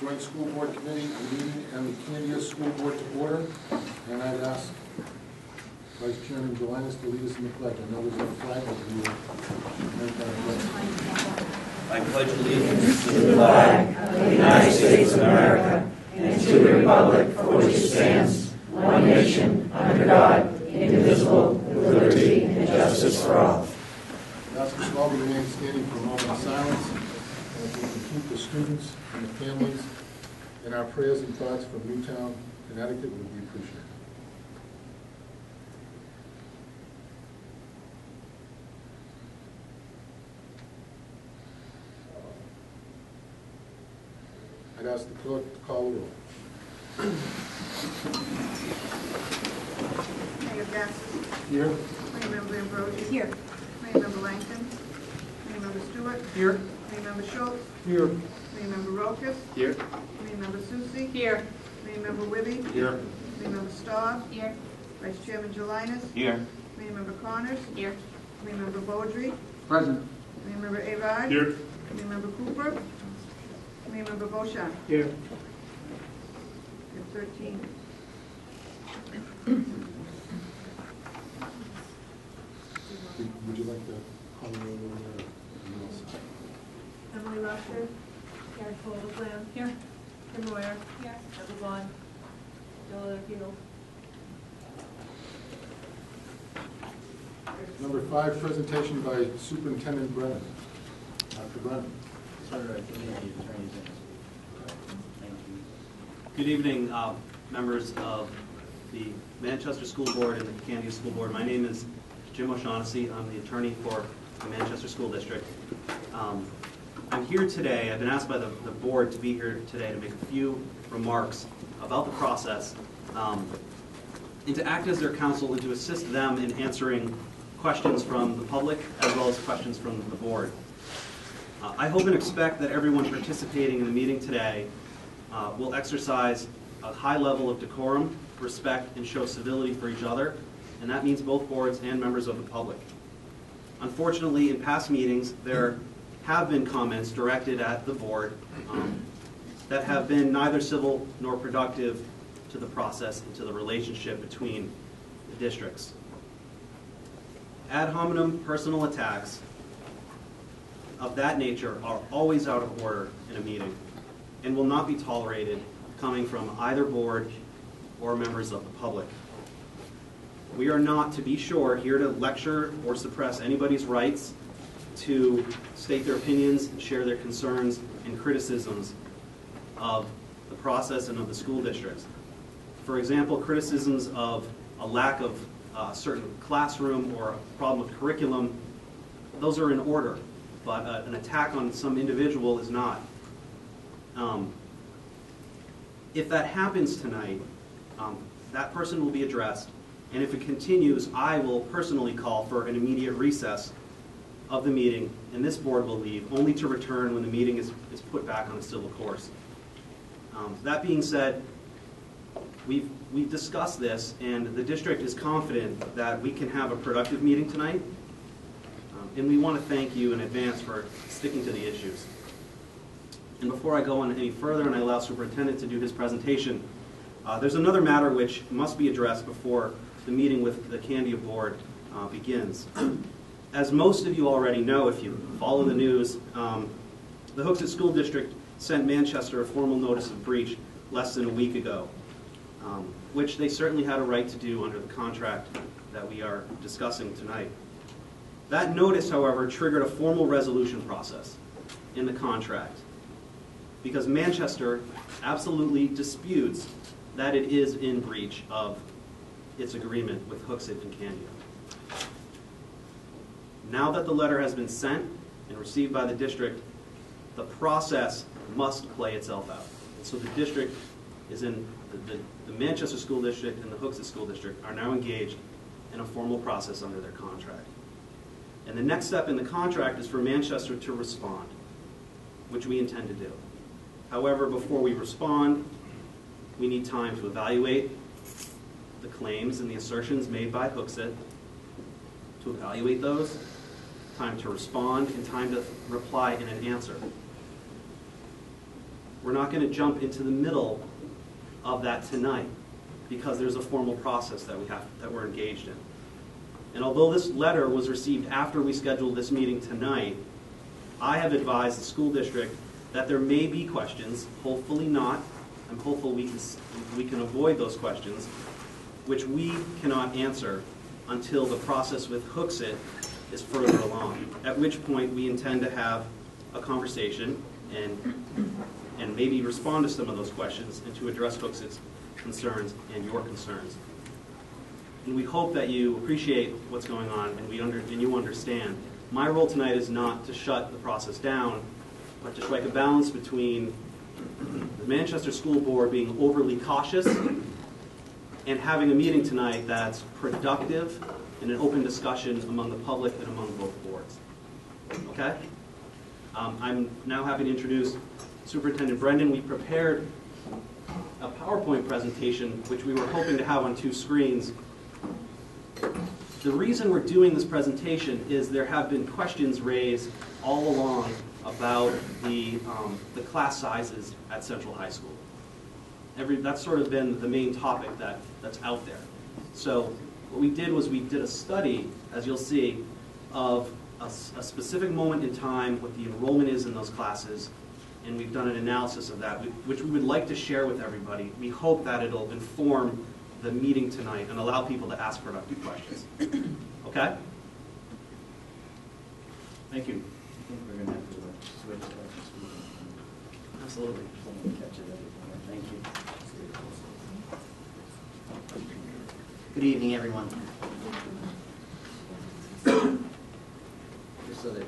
Joint School Board Committee meeting and the Candia School Board to order. And I'd ask Vice Chairman Jelinas to lead us in the pledge. I know there's no flag, but we will make that pledge. I pledge allegiance to the flag of the United States of America and to the republic for which it stands, one nation, under God, indivisible, with liberty and justice for all. I ask us all to remain standing for a moment of silence, and if we can keep the students and the families in our prayers and thoughts from Newtown, Connecticut, would be appreciated. I'd ask the clerk to call the roll. Mayor Bassis. Here. Mayor Member Ambrosi. Here. Mayor Member Langton. Mayor Member Stewart. Here. Mayor Member Schultz. Here. Mayor Member Rokas. Here. Mayor Member Susi. Here. Mayor Member Wibby. Here. Mayor Member Staub. Here. Vice Chairman Jelinas. Here. Mayor Member Connors. Here. Mayor Member Beaudry. Present. Mayor Member Avard. Here. Mayor Member Cooper. Mayor Member Beauchamp. Here. We have 13. Would you like to call the roll there? Emily Rusher, Gary Fogelman, Here. Kim Moyer, Here. Deborah Vaughn, Bill Hill. Number 5, presentation by Superintendent Brennan. Dr. Brennan. Good evening, members of the Manchester School Board and the Candia School Board. My name is Jim O'Shaughnessy. I'm the attorney for the Manchester School District. I'm here today, I've been asked by the board to be here today to make a few remarks about the process and to act as their counsel and to assist them in answering questions from the public as well as questions from the board. I hope and expect that everyone participating in the meeting today will exercise a high level of decorum, respect, and show civility for each other, and that means both boards and members of the public. Unfortunately, in past meetings, there have been comments directed at the board that have been neither civil nor productive to the process and to the relationship between the districts. Ad hominem personal attacks of that nature are always out of order in a meeting and will not be tolerated coming from either board or members of the public. We are not, to be sure, here to lecture or suppress anybody's rights to state their opinions, share their concerns and criticisms of the process and of the school districts. For example, criticisms of a lack of a certain classroom or a problem with curriculum, those are in order, but an attack on some individual is not. If that happens tonight, that person will be addressed, and if it continues, I will personally call for an immediate recess of the meeting, and this board will leave, only to return when the meeting is put back on a civil course. That being said, we've discussed this, and the district is confident that we can have a productive meeting tonight, and we want to thank you in advance for sticking to the issues. And before I go on any further and I allow Superintendent to do his presentation, there's another matter which must be addressed before the meeting with the Candia Board begins. As most of you already know, if you follow the news, the Hooksett School District sent Manchester a formal notice of breach less than a week ago, which they certainly had a right to do under the contract that we are discussing tonight. That notice, however, triggered a formal resolution process in the contract because Manchester absolutely disputes that it is in breach of its agreement with Hooksett and Candia. Now that the letter has been sent and received by the district, the process must play itself out. And so the district is in, the Manchester School District and the Hooksett School District are now engaged in a formal process under their contract. And the next step in the contract is for Manchester to respond, which we intend to do. However, before we respond, we need time to evaluate the claims and the assertions made by Hooksett, to evaluate those, time to respond, and time to reply in an answer. we're not going to jump into the middle of that tonight because there's a formal process that we're engaged in. And although this letter was received after we scheduled this meeting tonight, I have advised the school district that there may be questions, hopefully not. I'm hopeful we can avoid those questions, which we cannot answer until the process with Hooksett is further along, at which point we intend to have a conversation and maybe respond to some of those questions and to address Hooksett's concerns and your concerns. And we hope that you appreciate what's going on and you understand. My role tonight is not to shut the process down, but to strike a balance between the Manchester School Board being overly cautious and having a meeting tonight that's productive and an open discussion among the public and among both boards. Okay? I'm now happy to introduce Superintendent Brendan. We prepared a PowerPoint presentation, which we were hoping to have on 2 screens. The reason we're doing this presentation is there have been questions raised all along about the class sizes at Central High School. That's sort of been the main topic that's out there. So what we did was we did a study, as you'll see, of a specific moment in time, what the enrollment is in those classes, and we've done an analysis of that, which we would like to share with everybody. We hope that it'll inform the meeting tonight and allow people to ask productive questions. Okay? Thank you. I think we're going to have to switch Absolutely. catch it. Thank you. Good evening, everyone. Just so that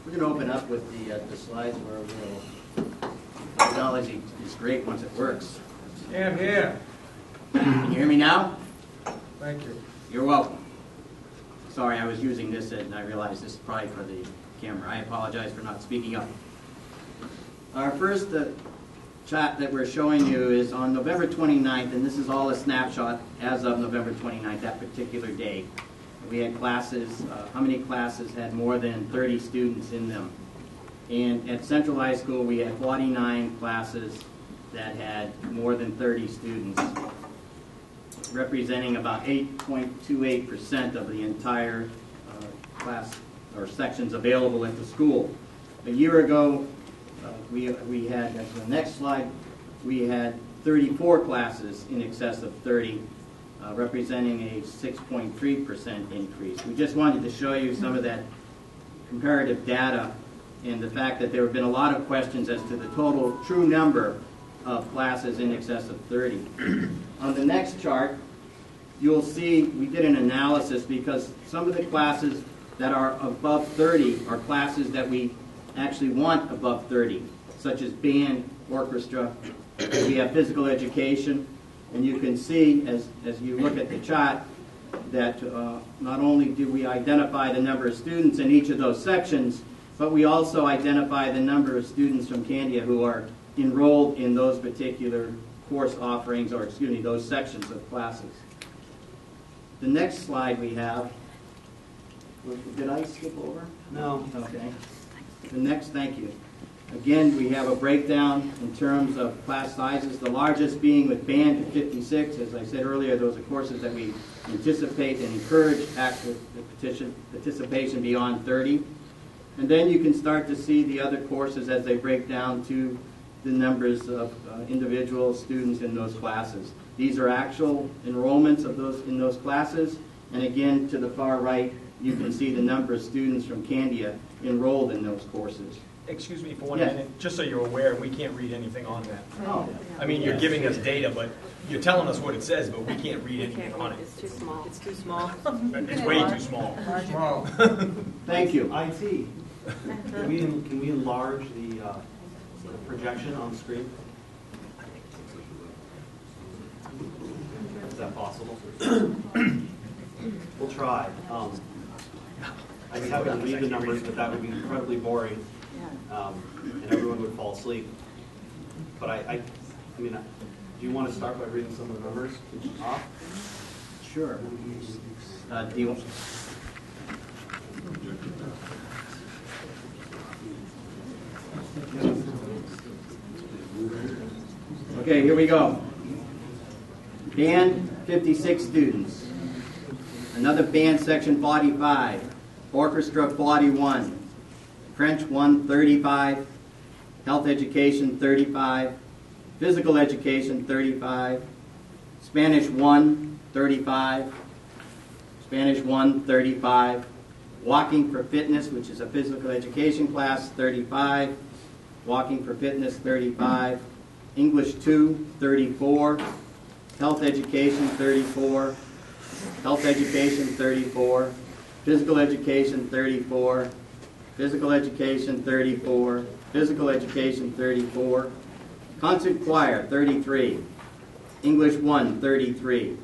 we're going to open up with the slides where we'll technology is great once it works. Yeah, I'm here. Can you hear me now? Thank you. You're welcome. Sorry, I was using this and I realized this is probably for the camera. I apologize for not speaking up. Our first chart that we're showing you is on November 29th, and this is all a snapshot as of November 29th, that particular day. We had classes, how many classes had more than 30 students in them? And at Central High School, we had 49 classes that had more than 30 students, representing about 8.28% of the entire class or sections available at the school. A year ago, we had, that's the next slide, we had 34 classes in excess of 30, representing a 6.3% increase. We just wanted to show you some of that comparative data and the fact that there have been a lot of questions as to the total true number of classes in excess of 30. On the next chart, you'll see we did an analysis because some of the classes that are above 30 are classes that we actually want above 30, such as band, orchestra. We have physical education, and you can see as you look at the chart that not only do we identify the number of students in each of those sections, but we also identify the number of students from Candia who are enrolled in those particular course offerings, or excuse me, those sections of classes. The next slide we have, did I skip over? No. Okay. The next, thank you. Again, we have a breakdown in terms of class sizes, the largest being with band at 56. As I said earlier, those are courses that we anticipate and encourage active participation beyond 30. And then you can start to see the other courses as they break down to the numbers of individual students in those classes. These are actual enrollments of those in those classes. And again, to the far right, you can see the number of students from Candia enrolled in those courses. Excuse me for 1 Yes. minute, just so you're aware, we can't read anything on that. Oh. I mean, you're giving us data, but you're telling us what it says, but we can't read anything on it. It's too small. It's too small. It's way too small. Small. Thank you. IT, can we enlarge the projection on the screen? Is that possible? We'll try. I'd be happy to read the numbers, but that would be incredibly boring, and everyone would fall asleep. But I mean, do you want to start by reading some of the numbers off? Sure. Do you? Okay, here we go. Band, 56 students. Another band, section 45. Orchestra, 41. French, 135. Health education, 35. Physical education, 35. Spanish, 1, 35. Spanish, 1, 35. Walking for fitness, which is a physical education class, 35. Walking for fitness, 35. English 2, 34. Health education, 34. Health education, 34. Physical education, 34. Physical education, 34. Physical education, 34. Concert choir, 33. English 1, 33.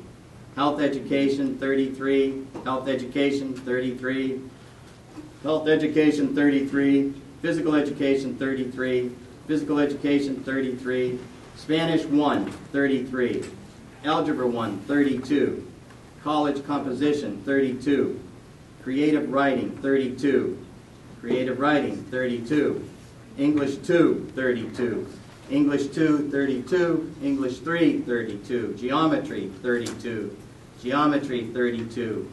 Health education, 33. Health education, 33. Health education, 33. Physical education, 33. Physical education, 33. Spanish 1, 33. Algebra 1, 32. College composition, 32. Creative writing, 32. Creative writing, 32. English 2, 32. English 2, 32. English 3, 32. Geometry, 32. Geometry, 32.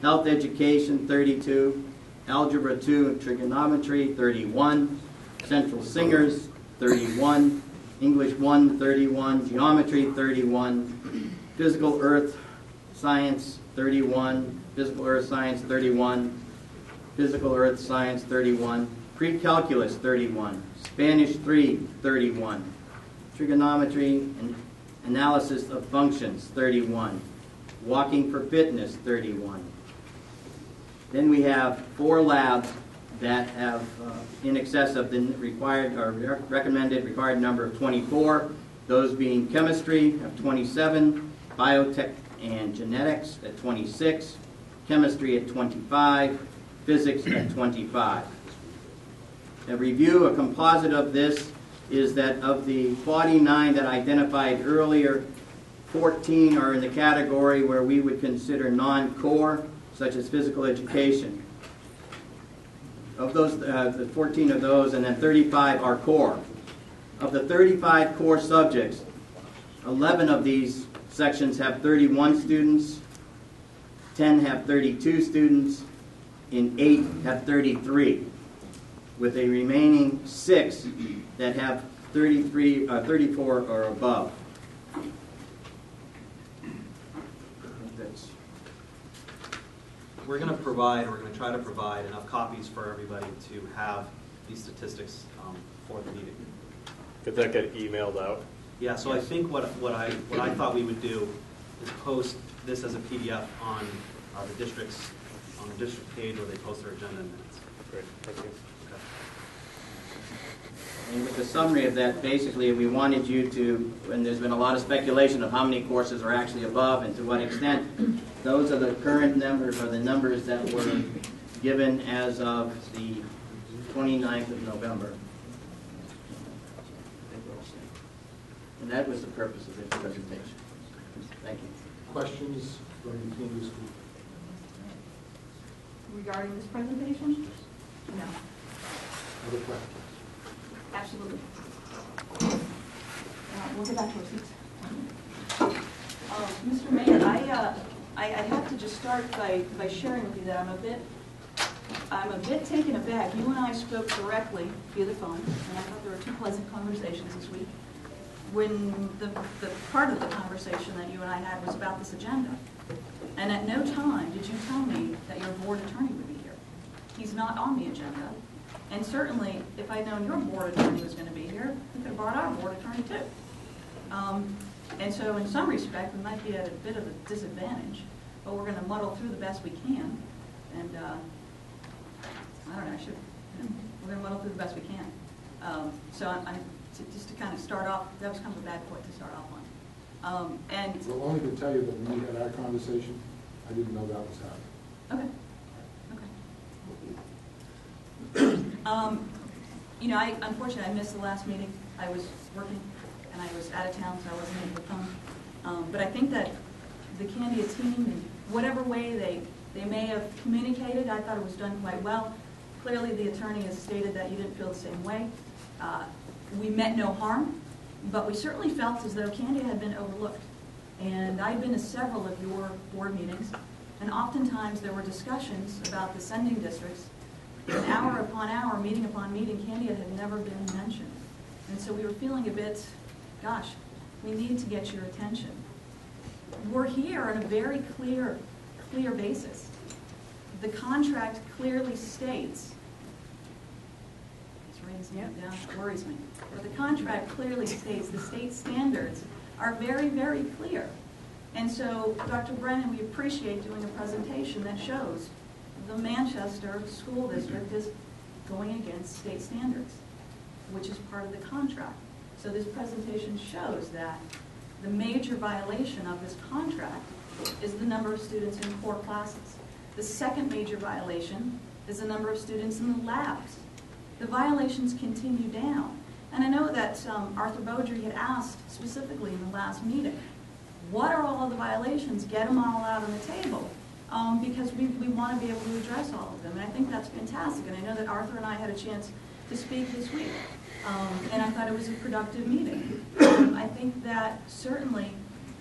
Health education, 32. Algebra 2 and trigonometry, 31. Central singers, 31. English 1, 31. Geometry, 31. Physical earth science, 31. Physical earth science, 31. Physical earth science, 31. Pre-calculus, 31. Spanish 3, 31. Trigonometry and analysis of functions, 31. Walking for fitness, 31. Then we have 4 labs that have in excess of the required or recommended required number of 24. Those being chemistry of 27, biotech and genetics at 26, chemistry at 25, physics at 25. A review, a composite of this, is that of the 49 that I identified earlier, 14 are in the category where we would consider non-core, such as physical education. Of those, the 14 of those, and then 35 are core. Of the 35 core subjects, 11 of these sections have 31 students, 10 have 32 students, and 8 have 33, with a remaining 6 that have 34 or above. We're going to try to provide enough copies for everybody to have these statistics for the meeting. Could that get emailed out? Yeah, so I think what I thought we would do is post this as a PDF on the district's on the district page where they post their agenda and minutes. Great, thank you. Okay. And with the summary of that, basically, we wanted you to, and there's been a lot of speculation of how many courses are actually above and to what extent, those are the current numbers, or the numbers that were given as of the 29th of November. And that was the purpose of this presentation. Thank you. Questions from the Candia School? Regarding this presentation? No. Other questions? Absolutely. We'll get back to our seats. Mr. Mayor, I have to just start by sharing with you that I'm a bit taken aback. You and I spoke directly via the phone, and I thought there were 2 pleasant conversations this week. When the part of the conversation that you and I had was about this agenda. And at no time did you tell me that your board attorney would be here. He's not on the agenda. And certainly, if I'd known your board attorney was going to be here, we could have brought our board attorney too. And so in some respect, we might be at a bit of a disadvantage, but we're going to muddle through the best we can. And I don't know, we're going to muddle through the best we can. Just to kind of start off, that was kind of a bad point to start off on. Well, only to tell you that when we had our conversation, I didn't know that was happening. Okay. Unfortunately, I missed the last meeting. I was working, and I was out of town, so I wasn't able to come. But I think that the Candia team, in whatever way they may have communicated, I thought it was done quite well. Clearly, the attorney has stated that you didn't feel the same way. We meant no harm. But we certainly felt as though Candia had been overlooked. And I'd been to several of your board meetings, and oftentimes there were discussions about the sending districts. And hour upon hour, meeting upon meeting, Candia had never been mentioned. And so we were feeling a bit, gosh, we need to get your attention. We're here on a very clear basis. The contract clearly states, it's raining something down, it worries me, but the contract clearly states the state standards are very, very clear. And so, Dr. Brennan, we appreciate doing a presentation that shows the Manchester School District is going against state standards, which is part of the contract. So this presentation shows that the major violation of this contract is the number of students in core classes. The second major violation is the number of students in the labs. The violations continue down. And I know that Arthur Beaudry had asked specifically in the last meeting, what are all of the violations? Get them all out on the table. Because we want to be able to address all of them. And I think that's fantastic. And I know that Arthur and I had a chance to speak this week. And I thought it was a productive meeting. I think that certainly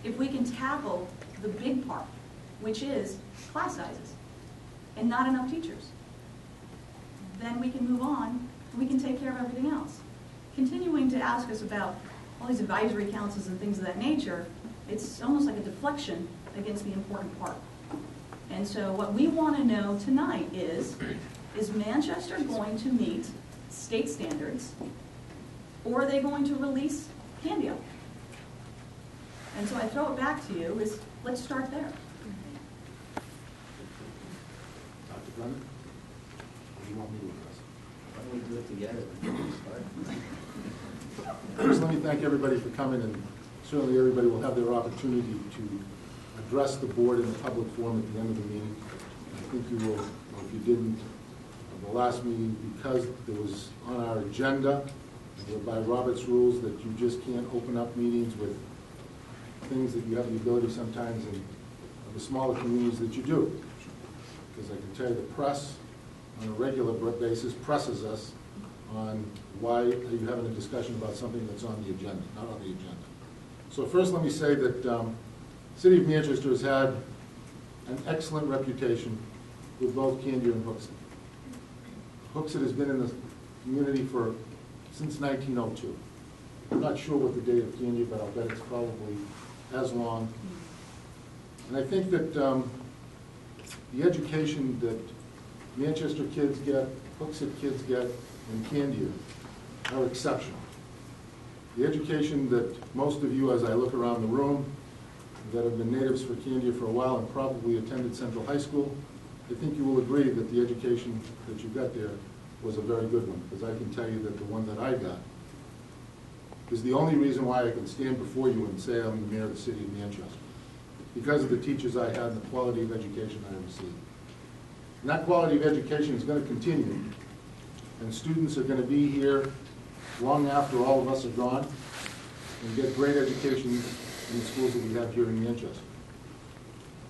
if we can tackle the big part, which is class sizes and not enough teachers, then we can move on and we can take care of everything else. Continuing to ask us about all these advisory councils and things of that nature, it's almost like a deflection against the important part. And so what we want to know tonight is Manchester going to meet state standards, or are they going to release Candia? And so I throw it back to you, let's start there. Dr. Brennan? What do you want me to address? Why don't we do it together? First, let me thank everybody for coming, and certainly everybody will have their opportunity to address the board in a public forum at the end of the meeting. I think you will, or if you didn't, the last meeting, because it was on our agenda by Robert's rules that you just can't open up meetings with things that you have the ability sometimes in the smaller communities that you do. Because I can tell you the press on a regular basis presses us on why are you having a discussion about something that's on the agenda, not on the agenda. So first let me say that the City of Manchester has had an excellent reputation with both Candia and Hooksett. Hooksett has been in the community since 1902. I'm not sure what the date of Candia, but I'll bet it's probably as long. And I think that the education that Manchester kids get, Hooksett kids get, and Candia are exceptional. The education that most of you, as I look around the room, that have been natives for Candia for a while and probably attended Central High School, I think you will agree that the education that you got there was a very good one, because I can tell you that the one that I got is the only reason why I can stand before you and say I'm the mayor of the City of Manchester, because of the teachers I had and the quality of education I received. And that quality of education is going to continue, and students are going to be here long after all of us are gone and get great education in the schools that we have here in Manchester.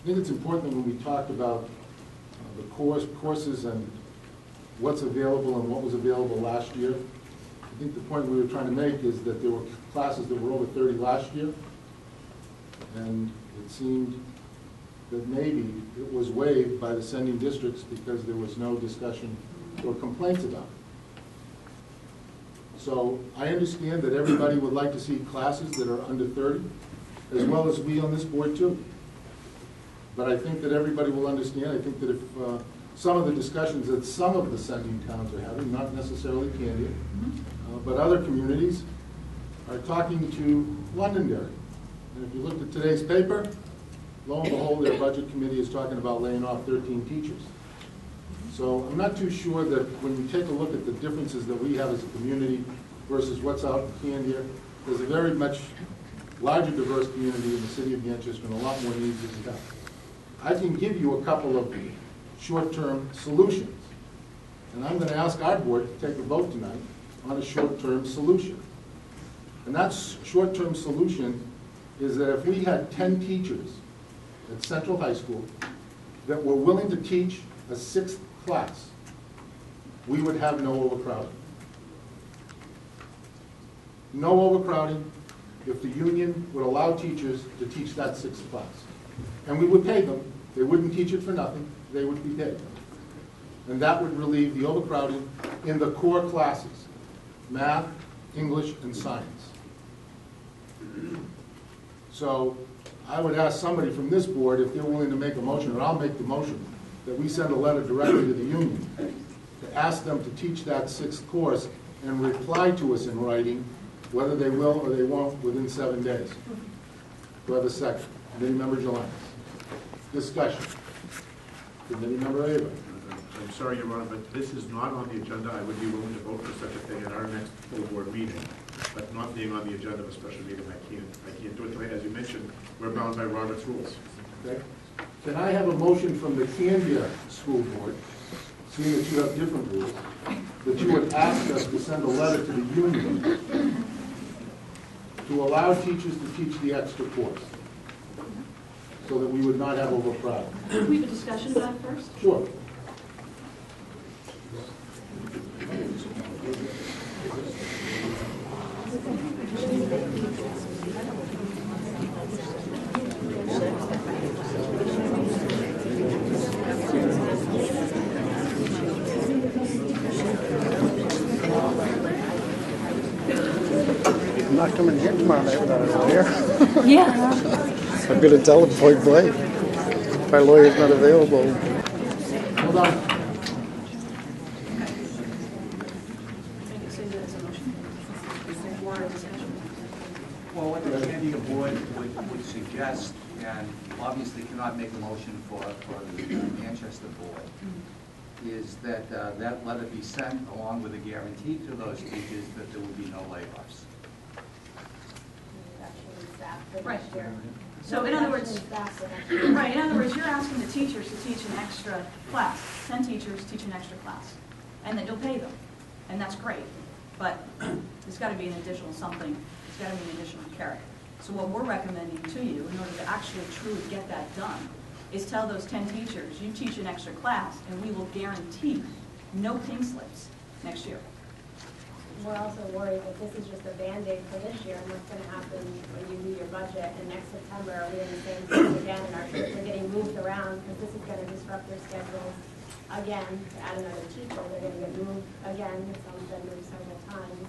I think it's important that when we talk about the courses and what's available and what was available last year, I think the point we were trying to make is that there were classes that were over 30 last year, and it seemed that maybe it was waived by the sending districts because there was no discussion or complaints about it. So I understand that everybody would like to see classes that are under 30, as well as we on this board too. But I think that everybody will understand. I think that if some of the discussions that some of the sending towns are having, not necessarily Candia, but other communities, are talking to Londonderry. And if you looked at today's paper, lo and behold, their budget committee is talking about laying off 13 teachers. So I'm not too sure that when we take a look at the differences that we have as a community versus what's out in Candia, there's a very much larger diverse community in the City of Manchester and a lot more needs than we have. I can give you a couple of short-term solutions. And I'm going to ask our board to take a vote tonight on a short-term solution. And that short-term solution is that if we had 10 teachers at Central High School that were willing to teach a 6th class, we would have no overcrowding. no overcrowding if the union would allow teachers to teach that sixth class. And we would pay them. They wouldn't teach it for nothing. They would be paid. And that would relieve the overcrowding in the core classes, math, English, and science. So I would ask somebody from this board if they're willing to make a motion, and I'll make the motion, that we send a letter directly to the union to ask them to teach that sixth course and reply to us in writing whether they will or they won't within 7 days. Do I have a second? Committee Member Jelinek. Discussion. Committee Member Ava. I'm sorry, Your Honor, but this is not on the agenda. I would be willing to vote for such a thing at our next full board meeting, but not being on the agenda of a special meeting, I can't do it tonight. As you mentioned, we're bound by Robert's rules. Okay. Can I have a motion from the Candia School Board, seeing that you have different rules, that you would ask us to send a letter to the union to allow teachers to teach the extra course, so that we would not have overcrowding? Can we have a discussion about it first? Sure. I'm not coming here tomorrow night without a lawyer. Yeah. I'm going to tell him point blank. If my lawyer's not available. Hold on. Well, what the Candia Board would suggest, and obviously cannot make a motion for the Manchester Board, is that that letter be sent along with a guarantee to those teachers that there will be no layoffs. Right. So in other words, right, in other words, you're asking the teachers to teach an extra class, 10 teachers teach an extra class, and then you'll pay them, and that's great. But there's got to be an additional something, there's got to be an additional carrot. So what we're recommending to you, in order to actually truly get that done, is tell those 10 teachers, you teach an extra class, and we will guarantee no pink slips next year. We're also worried that this is just a Band-Aid for this year, and what's going to happen when you do your budget, and next September, are we in the same place again, and our trips are getting moved around, because this is going to disrupt their schedules again, to add another teacher, they're going to get moved again, some's been moved several times.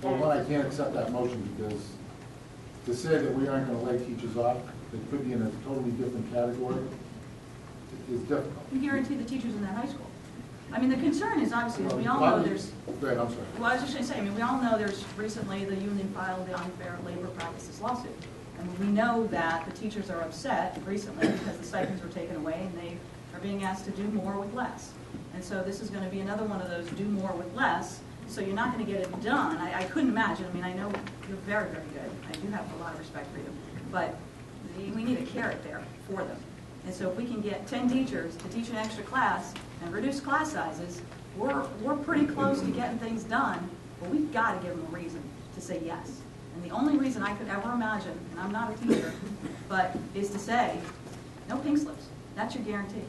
Well, one, I can't accept that motion, because to say that we aren't going to lay teachers off, that could be in a totally different category, is difficult. You guarantee the teachers in that high school. I mean, the concern is obviously, we all know there's... Go ahead, I'm sorry. Well, I was just going to say, I mean, we all know there's recently the union filed the unfair labor practices lawsuit. And we know that the teachers are upset recently because the stipends were taken away and they are being asked to do more with less. And so this is going to be another one of those do more with less. So you're not going to get it done. I couldn't imagine. I mean, I know you're very, very good. I do have a lot of respect for you. But we need a carrot there for them. And so if we can get 10 teachers to teach an extra class and reduce class sizes, we're pretty close to getting things done, but we've got to give them a reason to say yes. And the only reason I could ever imagine, and I'm not a teacher, but is to say, no pink slips. That's your guarantee.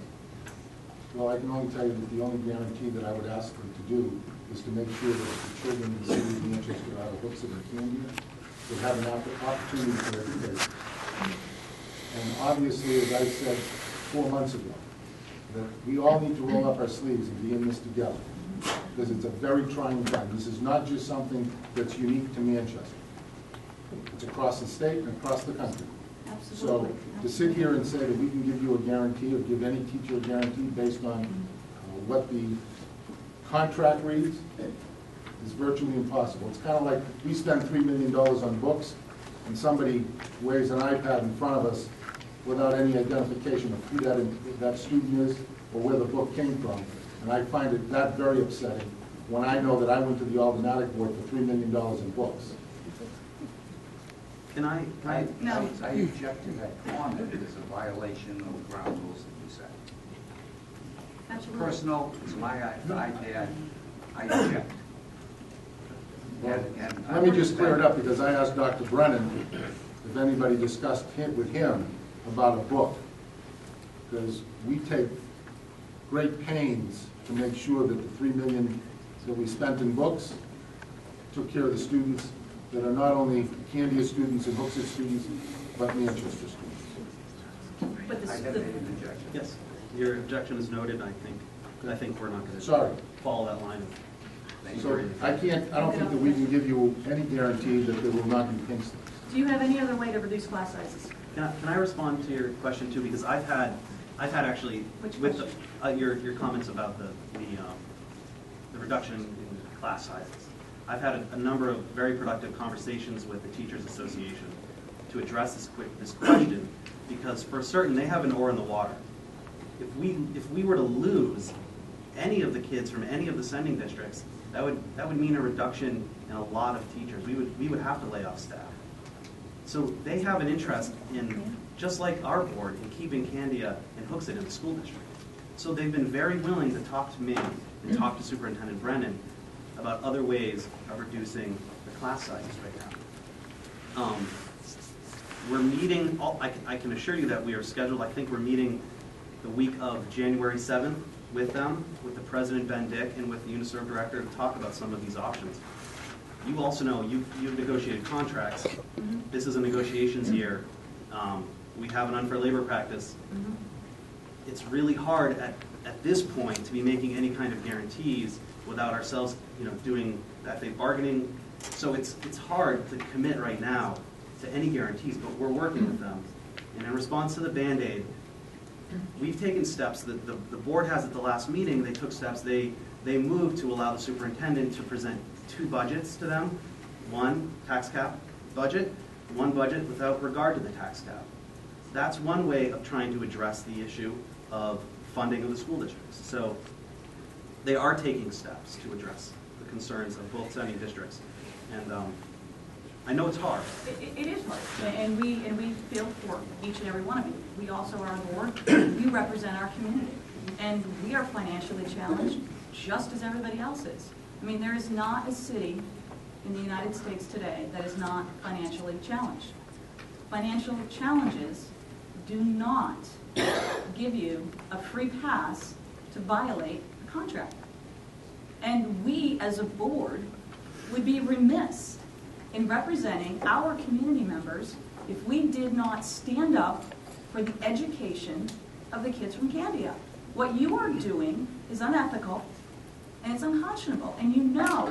Well, I can only tell you that the only guarantee that I would ask them to do is to make sure that the children in the city of Manchester out of books of Candia would have an opportunity for education. And obviously, as I said 4 months ago, that we all need to roll up our sleeves and be in this together, because it's a very trying time. This is not just something that's unique to Manchester. It's across the state and across the country. Absolutely. So to sit here and say that we can give you a guarantee or give any teacher a guarantee based on what the contract reads is virtually impossible. It's kind of like we spend $3 million on books and somebody waves an iPad in front of us without any identification of who that student is or where the book came from. And I find it that very upsetting when I know that I went to the Aldermatic Board for $3 million in books. Can I object to that comment. It is a violation of the ground rules that you said. Absolutely. Personal, it's my iPad, I object. And Let me just clear it up, because I asked Dr. Brennan if anybody discussed with him about a book, because we take great pains to make sure that the $3 million that we spent in books took care of the students that are not only Candia students and Hooksett students, but Manchester students. But I have made an objection. Yes, your objection is noted, I think we're not going Sorry. to follow that line. So I don't think that we can give you any guarantee that there will not be pink slips. Do you have any other way to reduce class sizes? Can I respond to your question too? Because I've had actually, Which with question? your comments about the reduction in class sizes. I've had a number of very productive conversations with the Teachers Association to address this question, because for certain, they have an oar in the water. If we were to lose any of the kids from any of the sending districts, that would mean a reduction in a lot of teachers. We would have to lay off staff. So they have an interest in, just like our board, in keeping Candia and Hooksett in the school district. So they've been very willing to talk to me and talk to Superintendent Brennan about other ways of reducing the class sizes right now. We're meeting, I can assure you that we are scheduled, I think we're meeting the week of January 7th with them, with the President Ben Dick, and with the UNISERV Director to talk about some of these options. You also know, you've negotiated contracts. This is a negotiations year. We have an unfair labor practice. It's really hard at this point to be making any kind of guarantees without ourselves, doing FA bargaining. So it's hard to commit right now to any guarantees, but we're working with them. And in response to the Band-Aid, we've taken steps that the board has at the last meeting. They took steps. They moved to allow the superintendent to present 2 budgets to them. 1 tax cap budget, 1 budget without regard to the tax cap. That's one way of trying to address the issue of funding of the school districts. So they are taking steps to address the concerns of both sending districts. And I know it's hard. It is hard, and we feel for each and every one of you. We also are a board. You represent our community, and we are financially challenged just as everybody else is. I mean, there is not a city in the United States today that is not financially challenged. Financial challenges do not give you a free pass to violate a contract. And we, as a board, would be remiss in representing our community members if we did not stand up for the education of the kids from Candia. What you are doing is unethical and it's unconscionable, and you know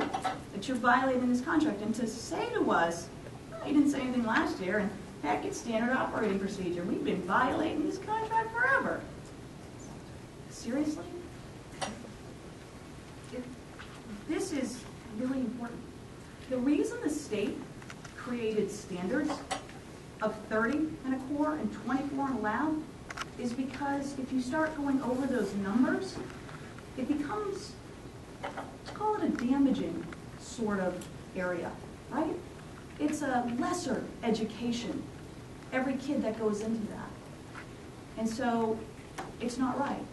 that you're violating this contract. And to say to us, oh, you didn't say anything last year, and heck, it's standard operating procedure. We've been violating this contract forever. Seriously? This is really important. The reason the state created standards of 30 in a core and 24 in a lab is because if you start going over those numbers, it becomes, let's call it a damaging sort of area, right? It's a lesser education, every kid that goes into that. And so it's not right.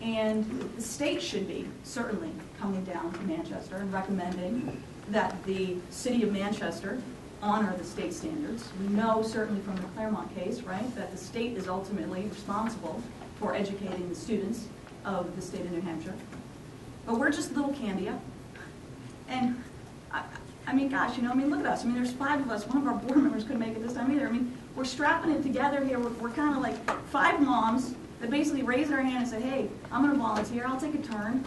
And the state should be certainly coming down to Manchester and recommending that the city of Manchester honor the state standards. We know certainly from the Claremont case, right, that the state is ultimately responsible for educating the students of the state of New Hampshire. But we're just little Candia. And I mean, gosh, look at us. There's 5 of us. One of our board members couldn't make it this time either. We're strapping it together here. We're kind of like 5 moms that basically raise their hand and say, hey, I'm going to volunteer. I'll take a turn.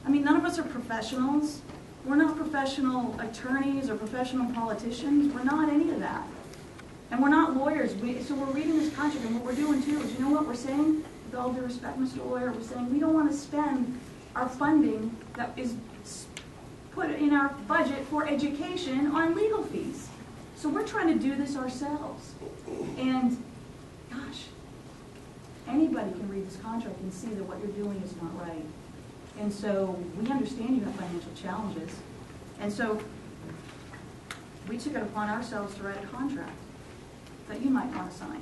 None of us are professionals. We're not professional attorneys or professional politicians. We're not any of that. And we're not lawyers. So we're reading this contract, and what we're doing, too, is, you know what we're saying? With all due respect, Mr. Lawyer, we're saying we don't want to spend our funding that is put in our budget for education on legal fees. So we're trying to do this ourselves. And, gosh, anybody can read this contract and see that what you're doing is not right. And so we understand you have financial challenges. And so we took it upon ourselves to write a contract that you might want to sign.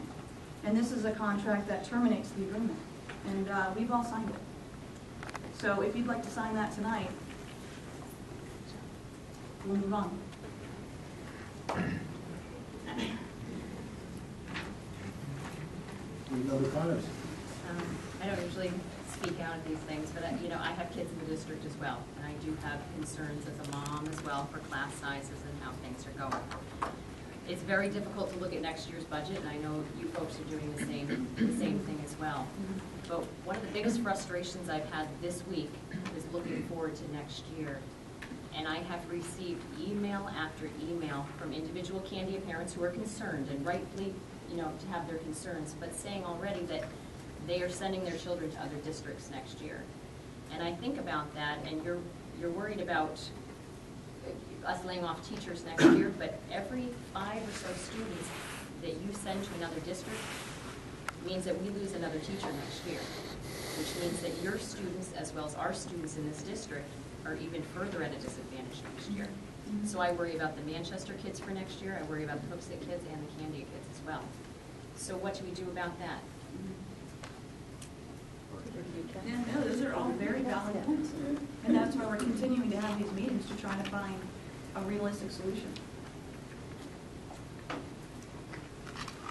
And this is a contract that terminates the agreement. And we've all signed it. So if you'd like to sign that tonight, we'll move on. Any other comments? I don't usually speak out of these things, but I have kids in the district as well, and I do have concerns as a mom as well for class sizes and how things are going. It's very difficult to look at next year's budget, and I know you folks are doing the same thing as well. But one of the biggest frustrations I've had this week is looking forward to next year. And I have received email after email from individual Candia parents who are concerned, and rightly, to have their concerns, but saying already that they are sending their children to other districts next year. And I think about that, and you're worried about us laying off teachers next year, but every 5 or so students that you send to another district means that we lose another teacher next year, which means that your students, as well as our students in this district, are even further at a disadvantage next year. So I worry about the Manchester kids for next year, I worry about the Hooksett kids and the Candia kids as well. So what do we do about that? Yeah, no, those are all very valid points. And that's why we're continuing to have these meetings, to try to find a realistic solution.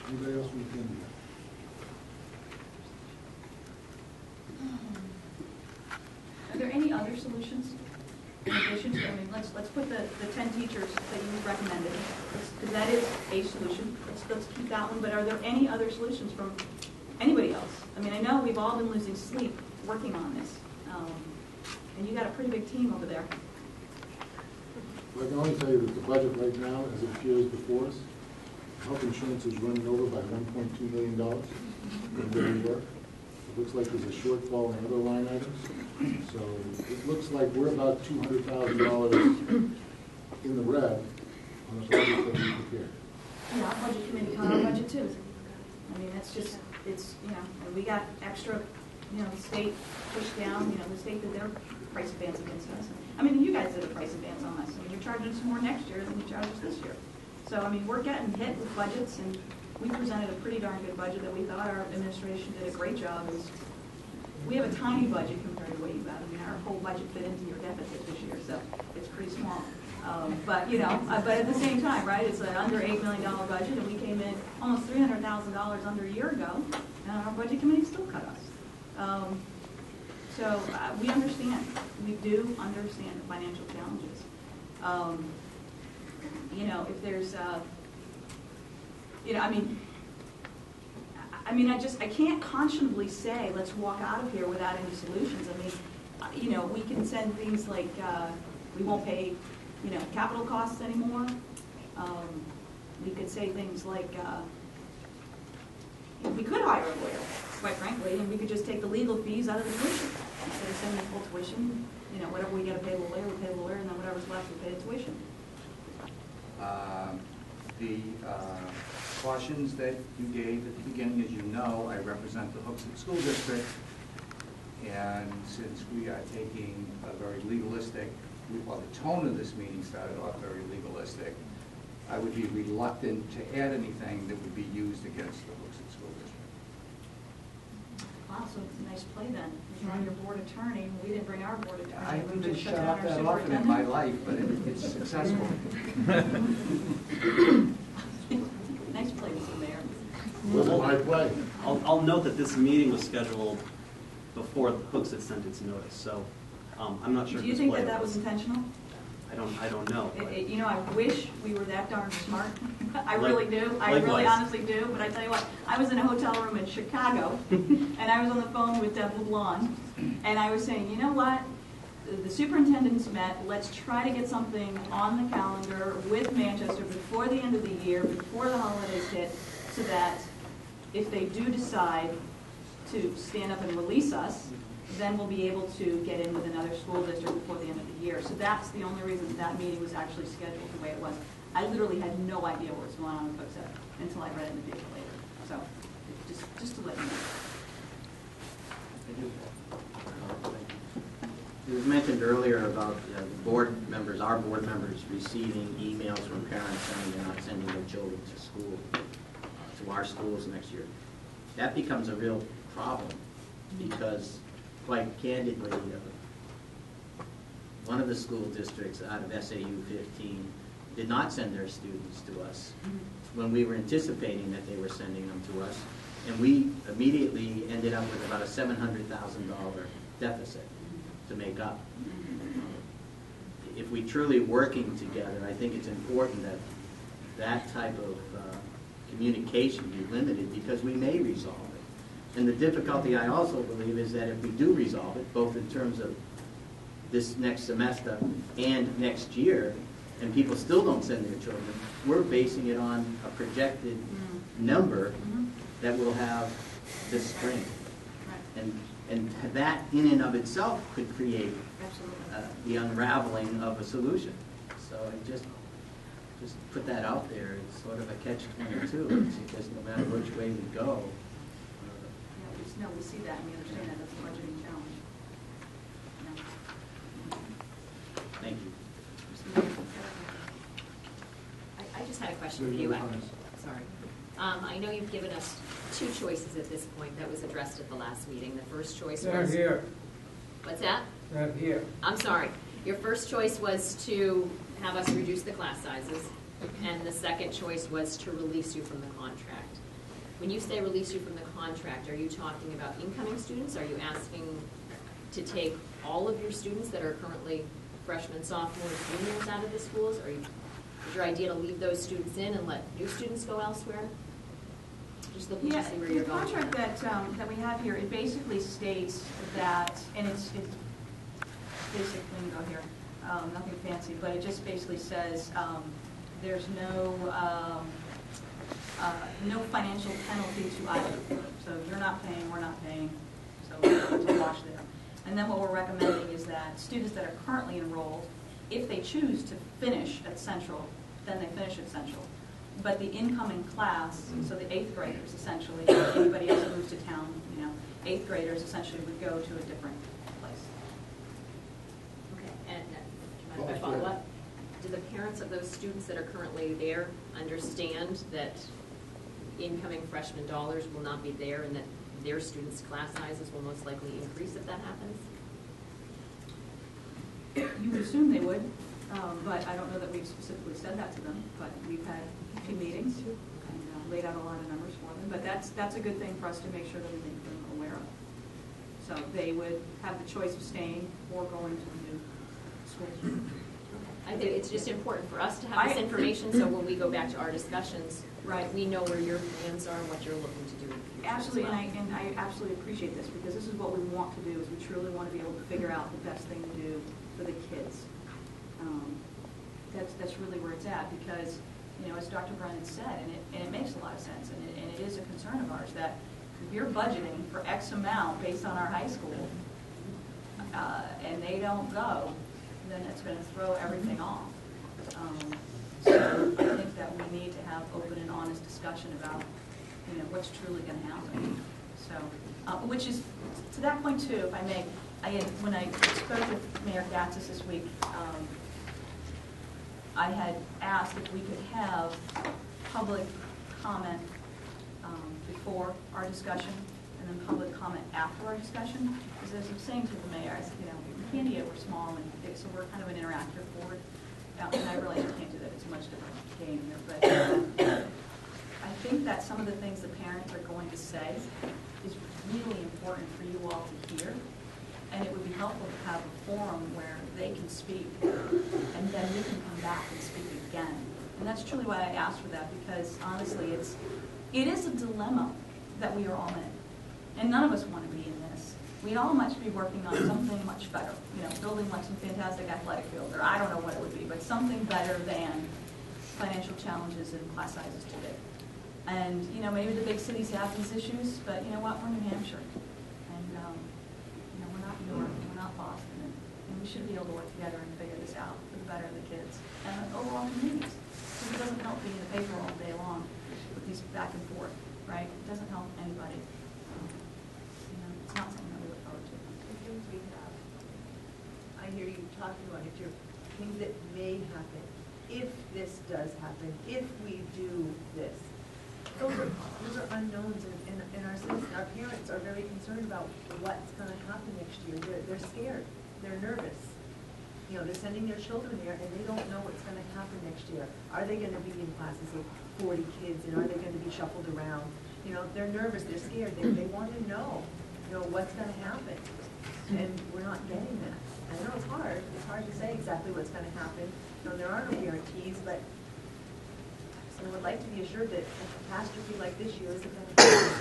Anybody else from Candia? Are there any other solutions in addition to, let's put the 10 teachers that you recommended, because that is a solution. Let's keep that one, but are there any other solutions from anybody else? I know we've all been losing sleep working on this, and you got a pretty big team over there. Well, I can only tell you that the budget right now, as it appears before us, health insurance is running over by $1.2 million from where we were. It looks like there's a shortfall in other line items. So it looks like we're about $200,000 in the red on the budget that we prepared. Yeah, our budget committee cut our budget too. That's just, and we got extra, the state pushed down, the state did their price advance against us. You guys did a price advance on us. You're charging us more next year than you charged us this year. So, we're getting hit with budgets, and we presented a pretty darn good budget that we thought our administration did a great job. We have a tiny budget compared to what you got. Our whole budget fit into your deficit this year, so it's pretty small. But at the same time, right, it's an under $8 million budget, and we came in almost $300,000 under a year ago, and our budget committee still cut us. So we understand. We do understand the financial challenges. If there's, I can't conscionably say, let's walk out of here without any solutions. We can send things like, we won't pay, capital costs anymore. We could say things like, we could hire a lawyer, quite frankly, and we could just take the legal fees out of the tuition. Instead of sending full tuition, whatever we got to pay the lawyer, we pay the lawyer, and then whatever's left, we pay the tuition. The cautions that you gave at the beginning, as you know, I represent the Hooksett School District, and since we are taking a very legalistic, well, the tone of this meeting started off very legalistic, I would be reluctant to add anything that would be used against the Hooksett School District. Wow, so it's a nice play then. You're on your board attorney, we didn't bring our board attorney. I haven't We been just shut down up our that often in my life, but it's successful. Nice play, Mr. Mayor. Wasn't my play. I'll note that this meeting was scheduled before Hooksett sent its notice, so I'm not sure. Do you think that was intentional? I don't know. I wish we were that darn smart. I really do. I really honestly do. But I tell you what, I was in a hotel room in Chicago, and I was on the phone with Deb LeBlanc, and I was saying, you know what? The superintendents met. Let's try to get something on the calendar with Manchester before the end of the year, before the holidays hit, so that if they do decide to stand up and release us, then we'll be able to get in with another school district before the end of the year. So that's the only reason that meeting was actually scheduled the way it was. I literally had no idea what was going on with Hooksett until I read it in the paper later. So just to let you know. It was mentioned earlier about the board members, our board members receiving emails from parents saying they're not sending their children to school, to our schools next year. That becomes a real problem because, quite candidly, one of the school districts out of SAU 15 did not send their students to us when we were anticipating that they were sending them to us. And we immediately ended up with about a $700,000 deficit to make up. If we truly working together, I think it's important that that type of communication be limited, because we may resolve it. And the difficulty, I also believe, is that if we do resolve it, both in terms of this next semester and next year, and people still don't send their children, we're basing it on a projected number that we'll have this spring. And that in and of itself could create the unraveling of a solution. So I just put that out there. It's sort of a catch-22, because no matter which way we go. No, we see that and we understand that. That's a budgeting challenge. Thank you. I just had a question for you, Adam. Sorry. I know you've given us two choices at this point that was addressed at the last meeting. The first choice was... Not here. What's that? Not here. I'm sorry. Your first choice was to have us reduce the class sizes, and the second choice was to release you from the contract. When you say release you from the contract, are you talking about incoming students? Are you asking to take all of your students that are currently freshmen, sophomores, juniors out of the schools? Is your idea to leave those students in and let new students go elsewhere? Just looking to see where you're going. The contract that we have here, it basically states that, and it's basic, let me go here, nothing fancy, but it just basically says there's no financial penalty to either. So you're not paying, we're not paying, so it's a wash there. And then what we're recommending is that students that are currently enrolled, if they choose to finish at Central, then they finish at Central. But the incoming class, so the 8th graders essentially, anybody else who moves to town, 8th graders essentially would go to a different place. Okay, and do you mind if I follow up? Do the parents of those students that are currently there understand that incoming freshman dollars will not be there and that their students' class sizes will most likely increase if that happens? You would assume they would, but I don't know that we've specifically said that to them, but we've had a few meetings and laid out a lot of numbers for them. But that's a good thing for us to make sure that we make them aware of. So they would have the choice of staying or going to the new school. I think it's just important for us to have this information, so when we go back to our discussions, right, we know where your plans are and what you're looking to do in the future. Absolutely, as well. and I absolutely appreciate this, because this is what we want to do, is we truly want to be able to figure out the best thing to do for the kids. That's really where it's at, because, as Dr. Brennan said, and it makes a lot of sense, and it is a concern of ours, that if you're budgeting for X amount based on our high school, and they don't go, then it's going to throw everything off. So I think that we need to have open and honest discussion about, what's truly going to happen. So, which is, to that point too, if I may, when I spoke with Mayor Gatsis this week, I had asked if we could have public comment before our discussion and then public comment after our discussion. Because as I'm saying to the mayor, I said, in Candia we're small and big, so we're kind of an interactive board. And I realize you can't do that. It's a much different game here. But I think that some of the things the parents are going to say is really important for you all to hear. And it would be helpful to have a forum where they can speak, and then we can come back and speak again. And that's truly why I asked for that, because honestly, it is a dilemma that we are all in. And none of us want to be in this. We'd all much be working on something much better, building like some fantastic athletic field, or I don't know what it would be, but something better than financial challenges and class sizes today. And, maybe the big cities have these issues, but you know what, we're New Hampshire. And, we're not New York, we're not Boston, and we should be able to work together and figure this out for the better of the kids and overall communities. Because it doesn't help being in the paper all day long with these back and forth, right? It doesn't help anybody. It's not something that we look forward to. The things we have, I hear you talking about it, things that may happen, if this does happen, if we do this. Those are unknowns in our citizens. Our parents are very concerned about what's going to happen next year. They're scared. They're nervous. They're sending their children there, and they don't know what's going to happen next year. Are they going to be in classes of 40 kids, and are they going to be shuffled around? You know, they're nervous, they're scared, they want to know, what's gonna happen. And we're not getting that. I know it's hard to say exactly what's gonna happen. There are no guarantees, but I would like to be assured that a catastrophe like this year isn't gonna happen.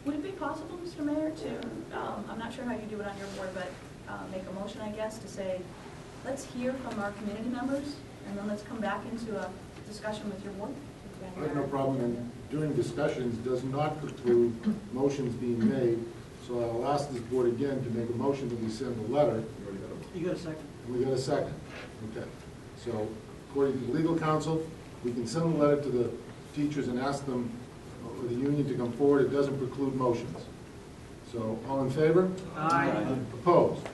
Would it be possible, Mr. Mayor, to, I'm not sure how you do it on your board, but make a motion, I guess, to say, let's hear from our community members, and then let's come back into a discussion with your board? I have no problem, and during discussions does not preclude motions being made, so I'll ask this board again to make a motion that we send a letter. You got a second? And we got a second. Okay. So according to the legal counsel, we can send a letter to the teachers and ask them, or the union, to come forward. It doesn't preclude motions. So all in favor? Aye. Opposed?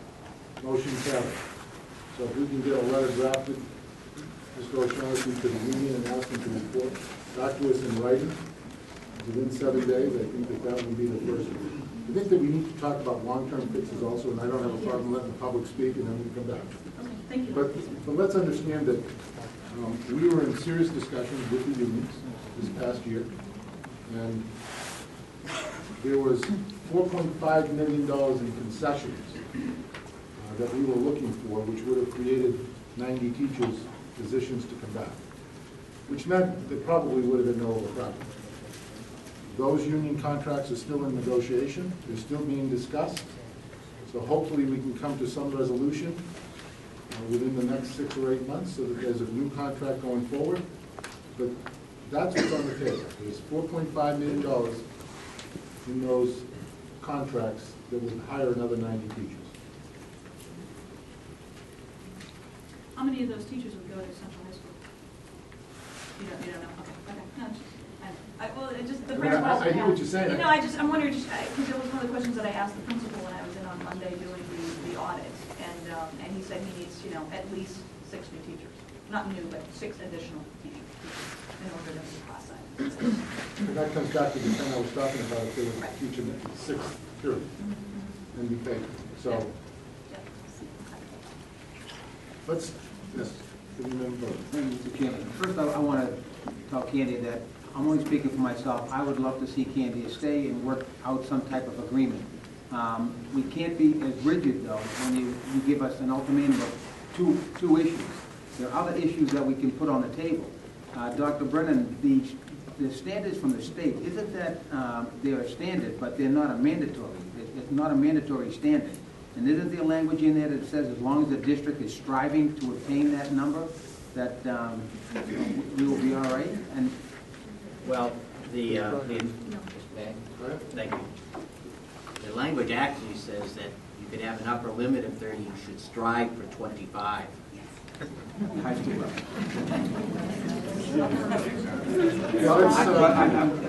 Motion carried. So if we can get a letter drafted, Mr. O'Shaughnessy, to the union and ask them to report back to us in writing within 7 days, I think that would be the first. I think that we need to talk about long-term fixes also, and I don't have a problem letting the public speak, and then we can come back. Okay, thank you. But let's understand that we were in serious discussions with the unions this past year, and there was $4.5 million in concessions that we were looking for, which would have created 90 teachers' positions to come back, which meant there probably would have been no overcrowding. Those union contracts are still in negotiation. They're still being discussed. So hopefully we can come to some resolution within the next 6 or 8 months so that there's a new contract going forward. But that's what's on the table. There's $4.5 million in those contracts that would hire another 90 teachers. How many of those teachers would go to Central High School? You don't know? Okay. No, well, it just, the principal. I hear what you're saying. I'm wondering, because it was one of the questions that I asked the principal when I was in on Monday doing the audit, and he said he needs, at least 6 new teachers. Not new, but 6 additional teachers in order to meet class size. And that comes back to the thing I was talking about, if they were teaching the 6th period and be paid. So, let's, yes, give me a minute. Thank you, Mr. Chairman. First, I want to tell Candia that I'm only speaking for myself. I would love to see Candia stay and work out some type of agreement. We can't be as rigid, though, when you give us an ultimatum of two issues. There are other issues that we can put on the table. Dr. Brennan, the standards from the state, isn't that they're a standard, but they're not a mandatory. It's not a mandatory standard. And isn't there language in there that says as long as the district is striving to obtain that number, that we will be all right? And Well, thank you. The language actually says that you could have an upper limit of 30, you should strive for 25. high school level.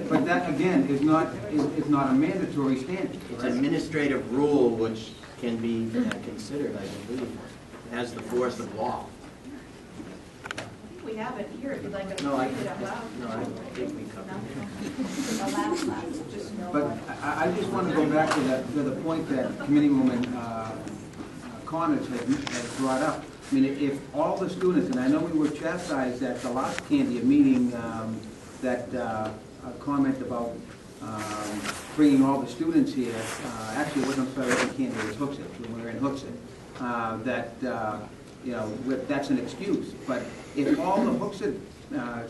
But that, again, is not a mandatory standard. It's an administrative rule which can be considered, I believe, as the force of law. We have it here, if you'd like us to No, read it out loud. I think we covered it. The last class, just no. But I just want to go back to the point that Committeewoman Connors had brought up. I mean, if all the students, and I know we were chastised at the last Candia meeting, that comment about bringing all the students here, actually it wasn't Federal Candia, it was Hooksett, when we were in Hooksett, that's an excuse. But if all the Hooksett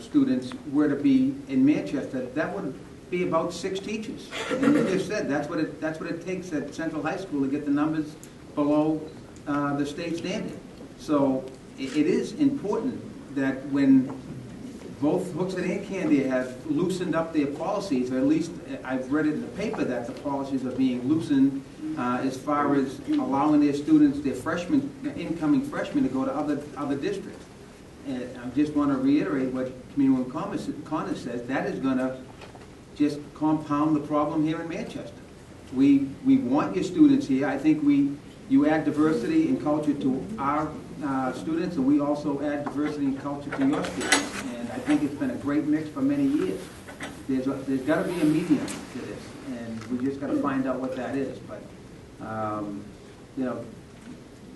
students were to be in Manchester, that would be about 6 teachers. And you just said that's what it takes at Central High School to get the numbers below the state standard. So it is important that when both Hooksett and Candia have loosened up their policies, or at least I've read it in the paper that the policies are being loosened as far as allowing their students, their incoming freshmen, to go to other districts. And I just want to reiterate what Committeewoman Connors says. That is going to just compound the problem here in Manchester. We want your students here. I think you add diversity and culture to our students, and we also add diversity and culture to your students. And I think it's been a great mix for many years. There's got to be a medium to this, and we just got to find out what that is. But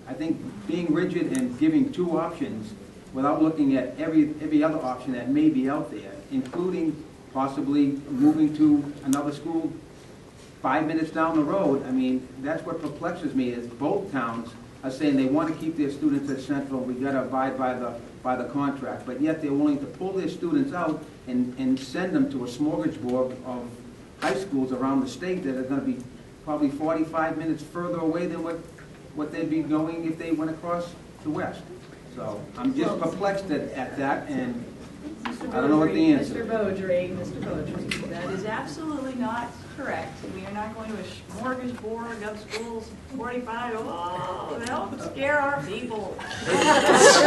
I think being rigid and giving 2 options without looking at every other option that may be out there, including possibly moving to another school 5 minutes down the road. I mean, that's what perplexes me, is both towns are saying they want to keep their students at Central, we got to abide by the contract, but yet they're willing to pull their students out and send them to a smorgasbord of high schools around the state that are going to be probably 45 minutes further away than what they'd be going if they went across the west. So I'm just perplexed at that, and I don't know what the answer is. Mr. Beaudry, that is absolutely not correct. We are not going to a smorgasbord of schools, 45, oh, help scare our people. Let's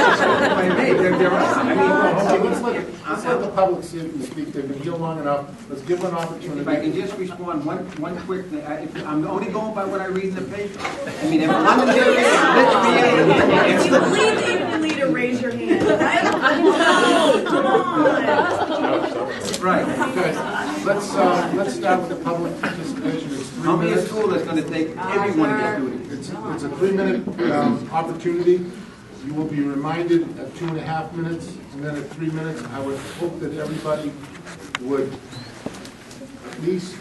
let the public see if we speak. They've been here long enough. Let's give them an opportunity. If I can just respond, one quick thing. I'm only going by what I read in the paper. I mean, if one of If you believe that you can lead a, raise your hand, right? Come on. Right. Okay. Let's start with the public participation. It's 3 I'll be a minutes. school that's going to take everyone to get through this. It's a 3-minute opportunity. You will be reminded at 2.5 minutes, and then at 3 minutes. I would hope that everybody would at least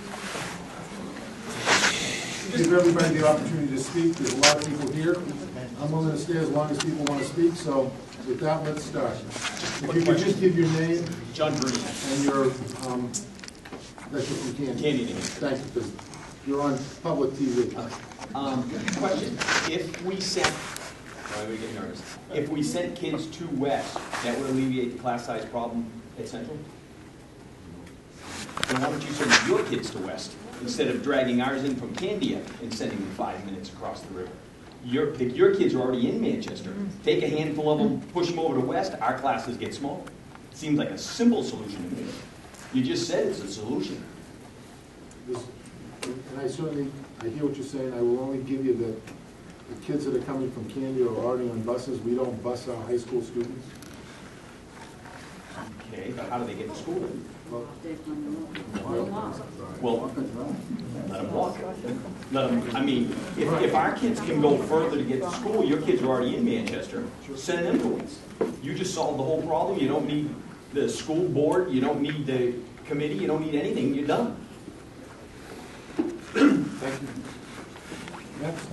give everybody the opportunity to speak. There's a lot of people here. I'm willing to stay as long as people want to speak, so with that, let's start. If you could just give your name. John Green. And your, that's your from Candia. Candia. Thank you, because you're on public TV. Question, if we sent, why we get nervous? If we sent kids to West, that would alleviate the class size problem at Central? Then why don't you send your kids to West, instead of dragging ours in from Candia and sending them 5 minutes across the river? Your kids are already in Manchester. Take a handful of them, push them over to West, our classes get smaller. Seems like a simple solution to me. You just said it's a solution. And I certainly, I hear what you're saying. I will only give you the kids that are coming from Candia are already on buses. We don't bus our high school students. Okay, but how do they get to school then? Well, Well, let them walk. Let them, I mean, if our kids can go further to get to school, your kids are already in Manchester, send them to West. You just solved the whole problem. You don't need the school board, you don't need the committee, you don't need anything, you're done. Thank you. Next.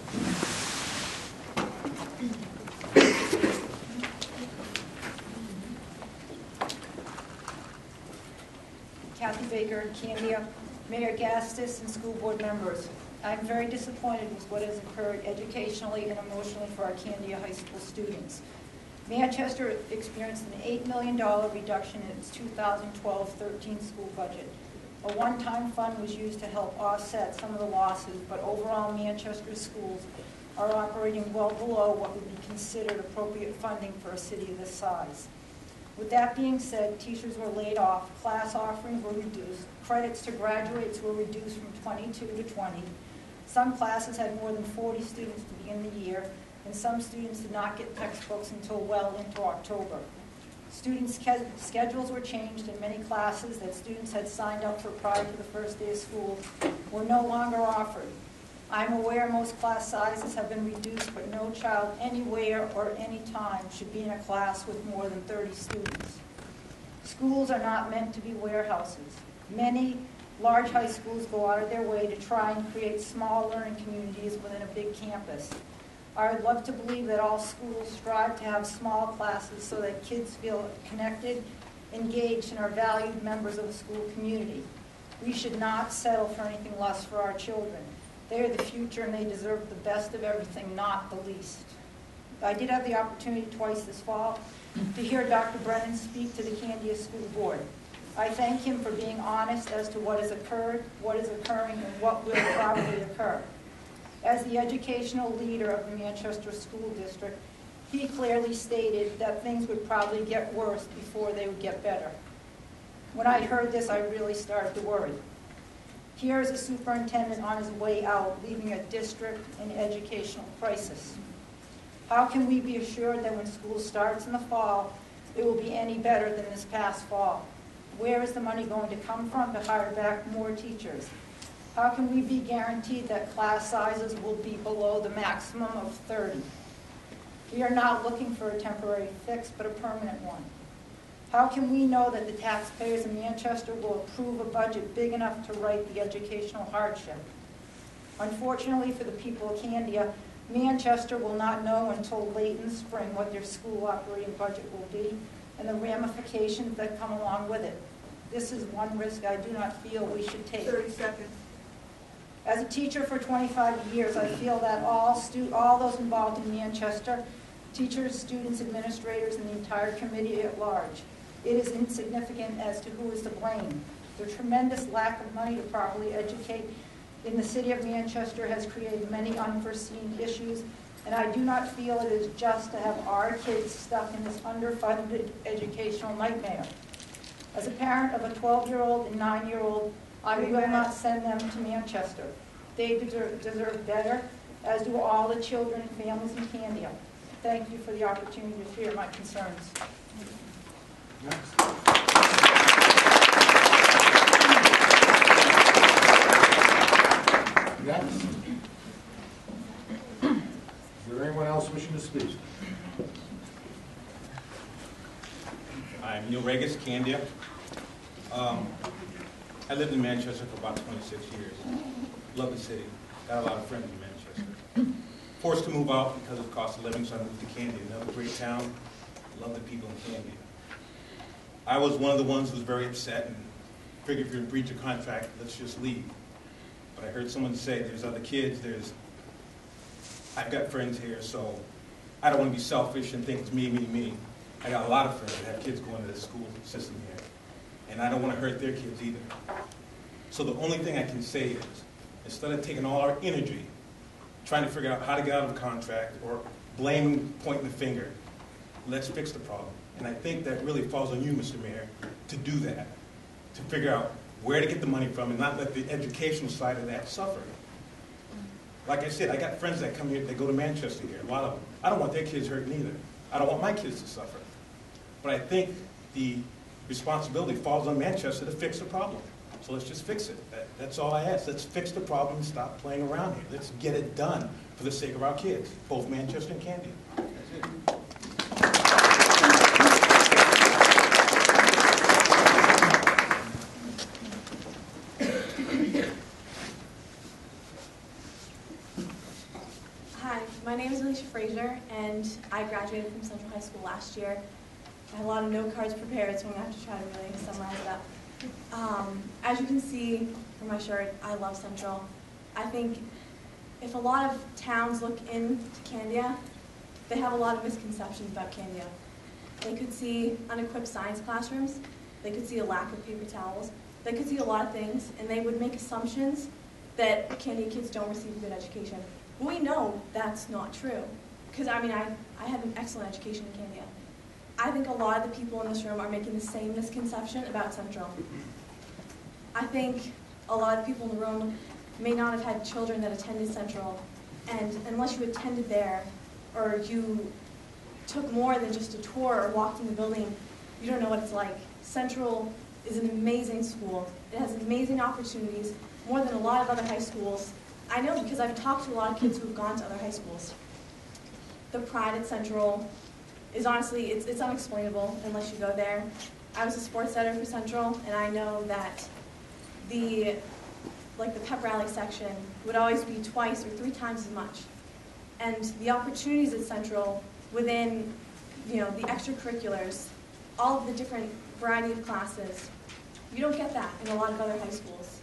Kathy Baker, Candia, Mayor Gastis, and school board members. I'm very disappointed with what has occurred educationally and emotionally for our Candia High School students. Manchester experienced an $8 million reduction in its 2012-13 school budget. A one-time fund was used to help offset some of the losses, but overall Manchester schools are operating well below what would be considered appropriate funding for a city of this size. With that being said, teachers were laid off, class offerings were reduced, credits to graduates were reduced from 22 to 20. Some classes had more than 40 students to begin the year, and some students did not get textbooks until well into October. Students' schedules were changed, and many classes that students had signed up for prior to the first day of school were no longer offered. I'm aware most class sizes have been reduced, but no child anywhere or anytime should be in a class with more than 30 students. Schools are not meant to be warehouses. Many large high schools go out of their way to try and create small learning communities within a big campus. I would love to believe that all schools strive to have small classes so that kids feel connected, engaged, and are valued members of the school community. We should not settle for anything less for our children. They are the future and they deserve the best of everything, not the least. I did have the opportunity twice this fall to hear Dr. Brennan speak to the Candia School Board. I thank him for being honest as to what has occurred, what is occurring, and what will probably occur. As the educational leader of the Manchester School District, he clearly stated that things would probably get worse before they would get better. When I heard this, I really started to worry. Here is a superintendent on his way out, leaving a district in educational crisis. How can we be assured that when school starts in the fall, it will be any better than this past fall? Where is the money going to come from to hire back more teachers? How can we be guaranteed that class sizes will be below the maximum of 30? We are not looking for a temporary fix, but a permanent one. How can we know that the taxpayers in Manchester will approve a budget big enough to right the educational hardship? Unfortunately for the people of Candia, Manchester will not know until late in the spring what their school operating budget will be and the ramifications that come along with it. This is one risk I do not feel we should take. 30 seconds. As a teacher for 25 years, I feel that all those involved in Manchester, teachers, students, administrators, and the entire committee at large, it is insignificant as to who is to blame. The tremendous lack of money to properly educate in the city of Manchester has created many unforeseen issues, and I do not feel it is just to have our kids stuck in this underfunded educational nightmare. As a parent of a 12-year-old and 9-year-old, I will not send them to Manchester. They deserve better, as do all the children and families in Candia. Thank you for the opportunity to share my concerns. Next. Next. Is there anyone else wishing to speak? I'm Neil Regis, Candia. I lived in Manchester for about 26 years. Love the city. Got a lot of friends in Manchester. Forced to move out because of cost of living, so I moved to Candia, another great town. Love the people in Candia. I was one of the ones who was very upset and figured if you're in breach of contract, let's just leave. But I heard someone say there's other kids, I've got friends here, so I don't want to be selfish and think it's me, me, me. I got a lot of friends that have kids going to the school system here, and I don't want to hurt their kids either. So the only thing I can say is, instead of taking all our energy trying to figure out how to get out of a contract or blaming, pointing the finger, let's fix the problem. And I think that really falls on you, Mr. Mayor, to do that, to figure out where to get the money from and not let the educational side of that suffer. Like I said, I got friends that come here, they go to Manchester here, a lot of them. I don't want their kids hurting either. I don't want my kids to suffer. But I think the responsibility falls on Manchester to fix the problem. So let's just fix it. That's all I ask. Let's fix the problem and stop playing around here. Let's get it done for the sake of our kids, both Manchester and Candia. That's it. Hi, my name is Alicia Frazier, and I graduated from Central High School last year. I had a lot of note cards prepared, so I'm going to have to try to really summarize it up. As you can see from my shirt, I love Central. I think if a lot of towns look into Candia, they have a lot of misconceptions about Candia. They could see unequipped science classrooms, they could see a lack of paper towels, they could see a lot of things, and they would make assumptions that Candia kids don't receive a good education. We know that's not true, because I had an excellent education in Candia. I think a lot of the people in this room are making the same misconception about Central. I think a lot of people in the room may not have had children that attended Central, and unless you attended there, or you took more than just a tour or walked in the building, you don't know what it's like. Central is an amazing school. It has amazing opportunities, more than a lot of other high schools. I know because I've talked to a lot of kids who have gone to other high schools. The pride at Central is honestly, it's unexplainable unless you go there. I was a sports editor for Central, and I know that the pep rally section would always be 2 or 3 times as much. And the opportunities at Central within, the extracurriculars, all of the different variety of classes, you don't get that in a lot of other high schools.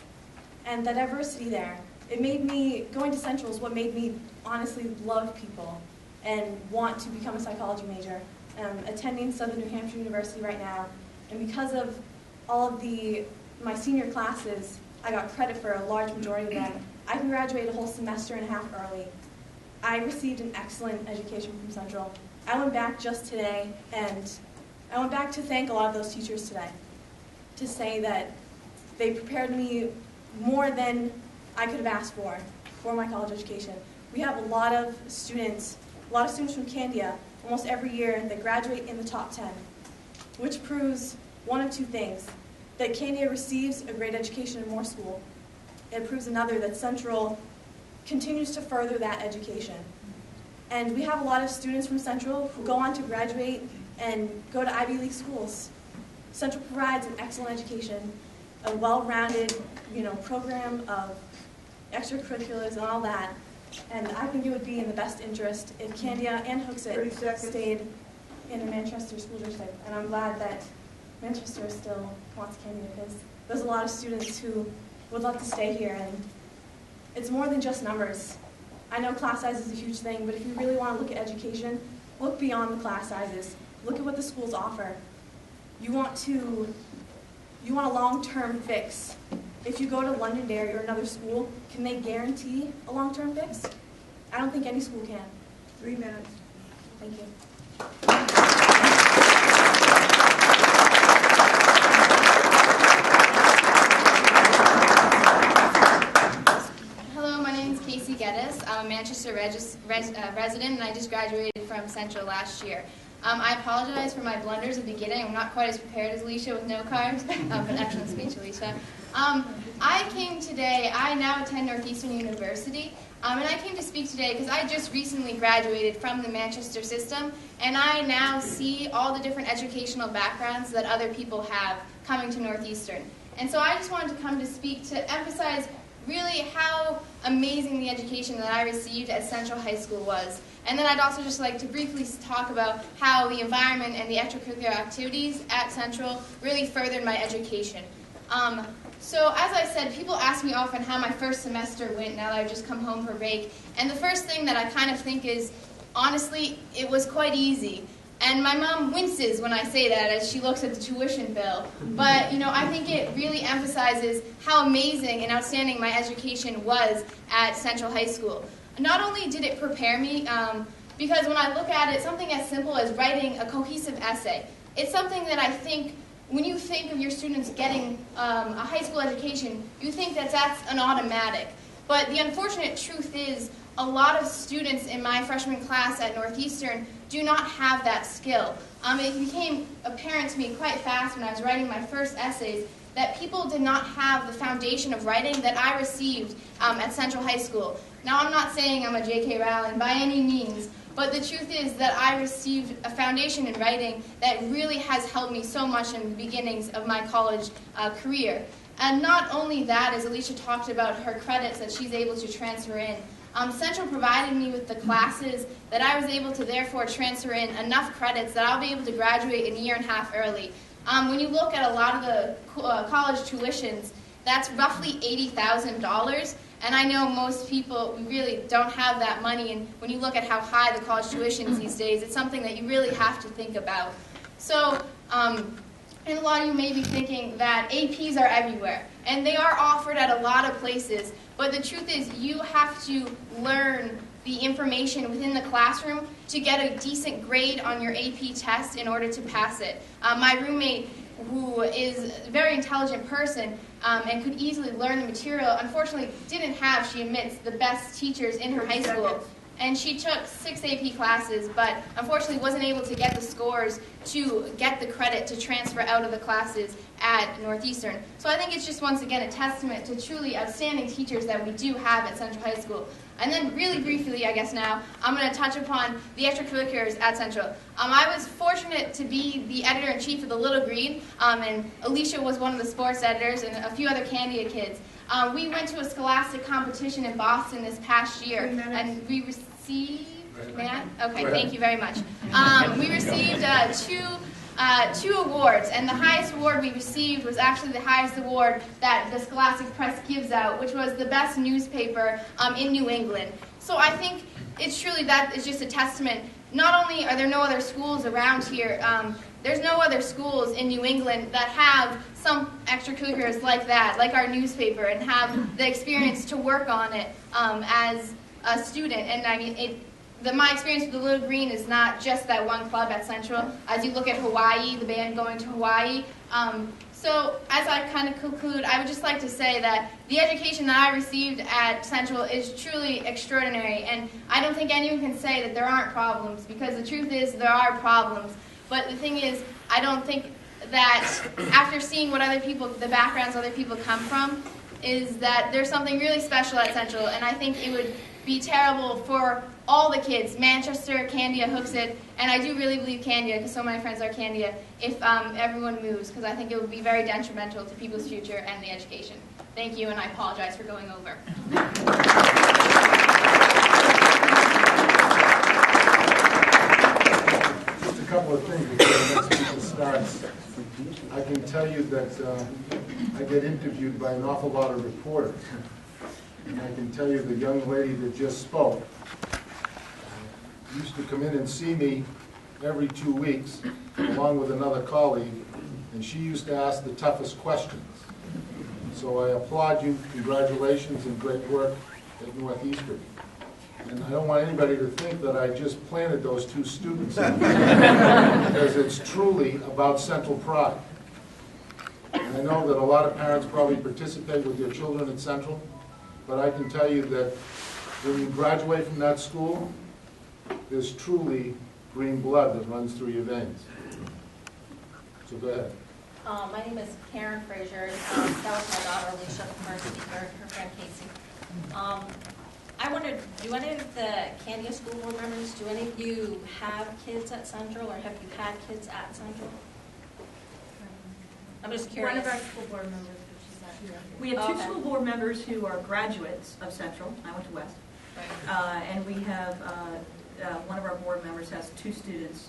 And the diversity there, going to Central is what made me honestly love people and want to become a psychology major. I'm attending Southern New Hampshire University right now, and because of all of my senior classes, I got credit for a large majority of them. I can graduate a whole semester and a half early. I received an excellent education from Central. I went back just today, and I went back to thank a lot of those teachers today, to say that they prepared me more than I could have asked for my college education. We have a lot of students from Candia, almost every year, that graduate in the top 10, which proves one of 2 things: that Candia receives a great education in Moore School. It proves another, that Central continues to further that education. And we have a lot of students from Central who go on to graduate and go to Ivy League schools. Central provides an excellent education, a well-rounded, program of extracurriculars and all that. And I think it would be in the best interest if Candia and Hooksett stayed in the Manchester School District. And I'm glad that Manchester still wants Candia, because there's a lot of students who would love to stay here. And it's more than just numbers. I know class size is a huge thing, but if you really want to look at education, look beyond the class sizes. Look at what the schools offer. You want a long-term fix. If you go to Londonderry or another school, can they guarantee a long-term fix? I don't think any school can. 3 minutes. Thank you. Hello, my name is Casey Geddes. I'm a Manchester resident, and I just graduated from Central last year. I apologize for my blunders at the beginning. I'm not quite as prepared as Alicia with no cards, but excellent speech, Alicia. I came today, I now attend Northeastern University, and I came to speak today because I just recently graduated from the Manchester system, and I now see all the different educational backgrounds that other people have coming to Northeastern. And so I just wanted to come to speak to emphasize really how amazing the education that I received at Central High School was. And then I'd also just like to briefly talk about how the environment and the extracurricular activities at Central really furthered my education. So as I said, people ask me often how my first semester went now that I've just come home for break. And the first thing that I kind of think is, honestly, it was quite easy. And my mom winces when I say that as she looks at the tuition bill. But, I think it really emphasizes how amazing and outstanding my education was at Central High School. Not only did it prepare me, because when I look at it, something as simple as writing a cohesive essay, it's something that I think, when you think of your students getting a high school education, you think that that's an automatic. But the unfortunate truth is, a lot of students in my freshman class at Northeastern do not have that skill. It became apparent to me quite fast when I was writing my first essays that people did not have the foundation of writing that I received at Central High School. Now, I'm not saying I'm a J.K. Rowling by any means, but the truth is that I received a foundation in writing that really has helped me so much in the beginnings of my college career. And not only that, as Alicia talked about her credits that she's able to transfer in, Central provided me with the classes that I was able to therefore transfer in enough credits that I'll be able to graduate in a year and a half early. When you look at a lot of the college tuitions, that's roughly $80,000. And I know most people really don't have that money, and when you look at how high the college tuition is these days, it's something that you really have to think about. So, and a lot of you may be thinking that APs are everywhere, and they are offered at a lot of places, but the truth is you have to learn the information within the classroom to get a decent grade on your AP test in order to pass it. My roommate, who is a very intelligent person and could easily learn the material, unfortunately didn't have, she admits, the best teachers in her high school. And she took 6 AP classes, but unfortunately wasn't able to get the scores to get the credit to transfer out of the classes at Northeastern. So I think it's just once again a testament to truly outstanding teachers that we do have at Central High School. And then really briefly, I guess now, I'm going to touch upon the extracurriculars at Central. I was fortunate to be the editor-in-chief of the Little Green, and Alicia was one of the sports editors, and a few other Candia kids. We went to a scholastic competition in Boston this past year, and we received, Matt? Okay, thank you very much. We received two awards, and the highest award we received was actually the highest award that the Scholastic Press gives out, which was the best newspaper in New England. So I think it's truly, that is just a testament. Not only are there no other schools around here, there's no other schools in New England that have some extracurriculars like that, like our newspaper, and have the experience to work on it as a student. And I mean, my experience with the Little Green is not just that one club at Central. As you look at Hawaii, the band going to Hawaii. So as I kind of conclude, I would just like to say that the education that I received at Central is truly extraordinary. And I don't think anyone can say that there aren't problems, because the truth is there are problems. But the thing is, I don't think that after seeing what other people, the backgrounds other people come from, is that there's something really special at Central. And I think it would be terrible for all the kids, Manchester, Candia, Hooksett, and I do really believe Candia, because so many friends are Candia, if everyone moves, because I think it would be very detrimental to people's future and the education. Thank you, and I apologize for going over. Just a couple of things before the next speaker starts. I can tell you that I get interviewed by an awful lot of reporters. And I can tell you the young lady that just spoke used to come in and see me every 2 weeks, along with another colleague, and she used to ask the toughest questions. So I applaud you, congratulations, and great work at Northeastern. And I don't want anybody to think that I just planted those 2 students in because it's truly about Central pride. And I know that a lot of parents probably participate with their children at Central, but I can tell you that when you graduate from that school, there's truly green blood that runs through your veins. So go ahead. My name is Karen Frazier. That was my daughter, Alicia, the first speaker, her friend Casey. I wondered, do any of the Candia School Board members, do any of you have kids at Central, or have you had kids at Central? I'm just curious. One of our school board members, which is not here. We have 2 Okay. school board members who are graduates of Central. I went to West. And we have, one of our board members has 2 students,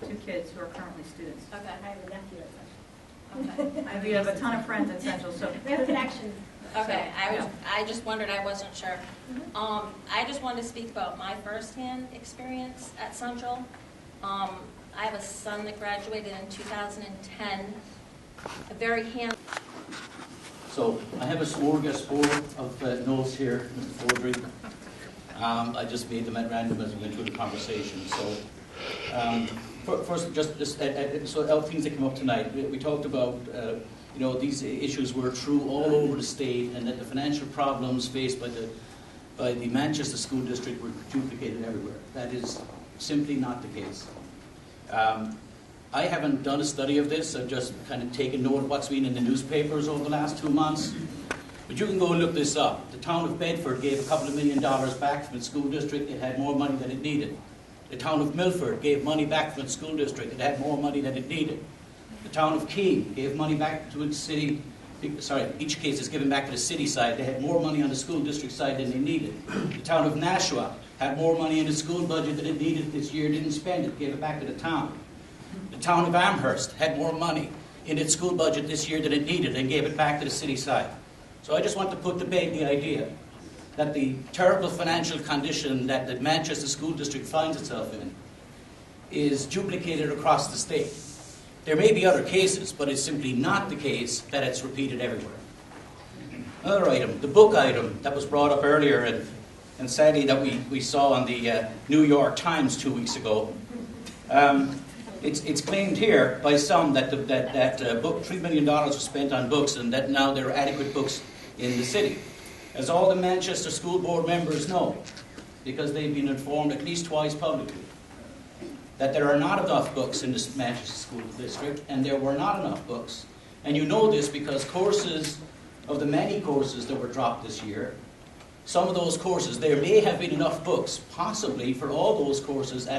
2 kids who are currently students. Okay. I have a nephew at Central. Okay. And we have a ton of friends at Central, so. We have a connection. Okay, So, I just wondered, I wasn't sure. I just wanted to speak about my firsthand experience at Central. I have a son that graduated in 2010, a very handsome. So I have a smorgasbord of notes here, Mr. Fordry. I just made them at random as we went through the conversation. So first, so things that came up tonight. We talked about, these issues were true all over the state, and that the financial problems faced by the Manchester School District were duplicated everywhere. That is simply not the case. I haven't done a study of this. I've just kind of taken note of what's been in the newspapers over the last 2 months. But you can go and look this up. The town of Bedford gave a couple of $1 million back from its school district. It had more money than it needed. The town of Milford gave money back from its school district. It had more money than it needed. The town of Keene gave money back to its city. Sorry, each case is given back to the city side. They had more money on the school district side than they needed. The town of Nashua had more money in its school budget than it needed this year, didn't spend it, gave it back to the town. The town of Amherst had more money in its school budget this year than it needed and gave it back to the city side. So I just want to put to bed the idea that the terrible financial condition that the Manchester School District finds itself in is duplicated across the state. There may be other cases, but it's simply not the case that it's repeated everywhere. Another item, the book item that was brought up earlier, and sadly that we saw on the New York Times 2 weeks ago. It's claimed here by some that book $3 million was spent on books, and that now there are adequate books in the city. As all the Manchester School Board members know, because they've been informed at least twice publicly, that there are not enough books in the Manchester School District, and there were not enough books. And you know this because courses, of the many courses that were dropped this year, some of those courses, there may have been enough books, possibly, for all those courses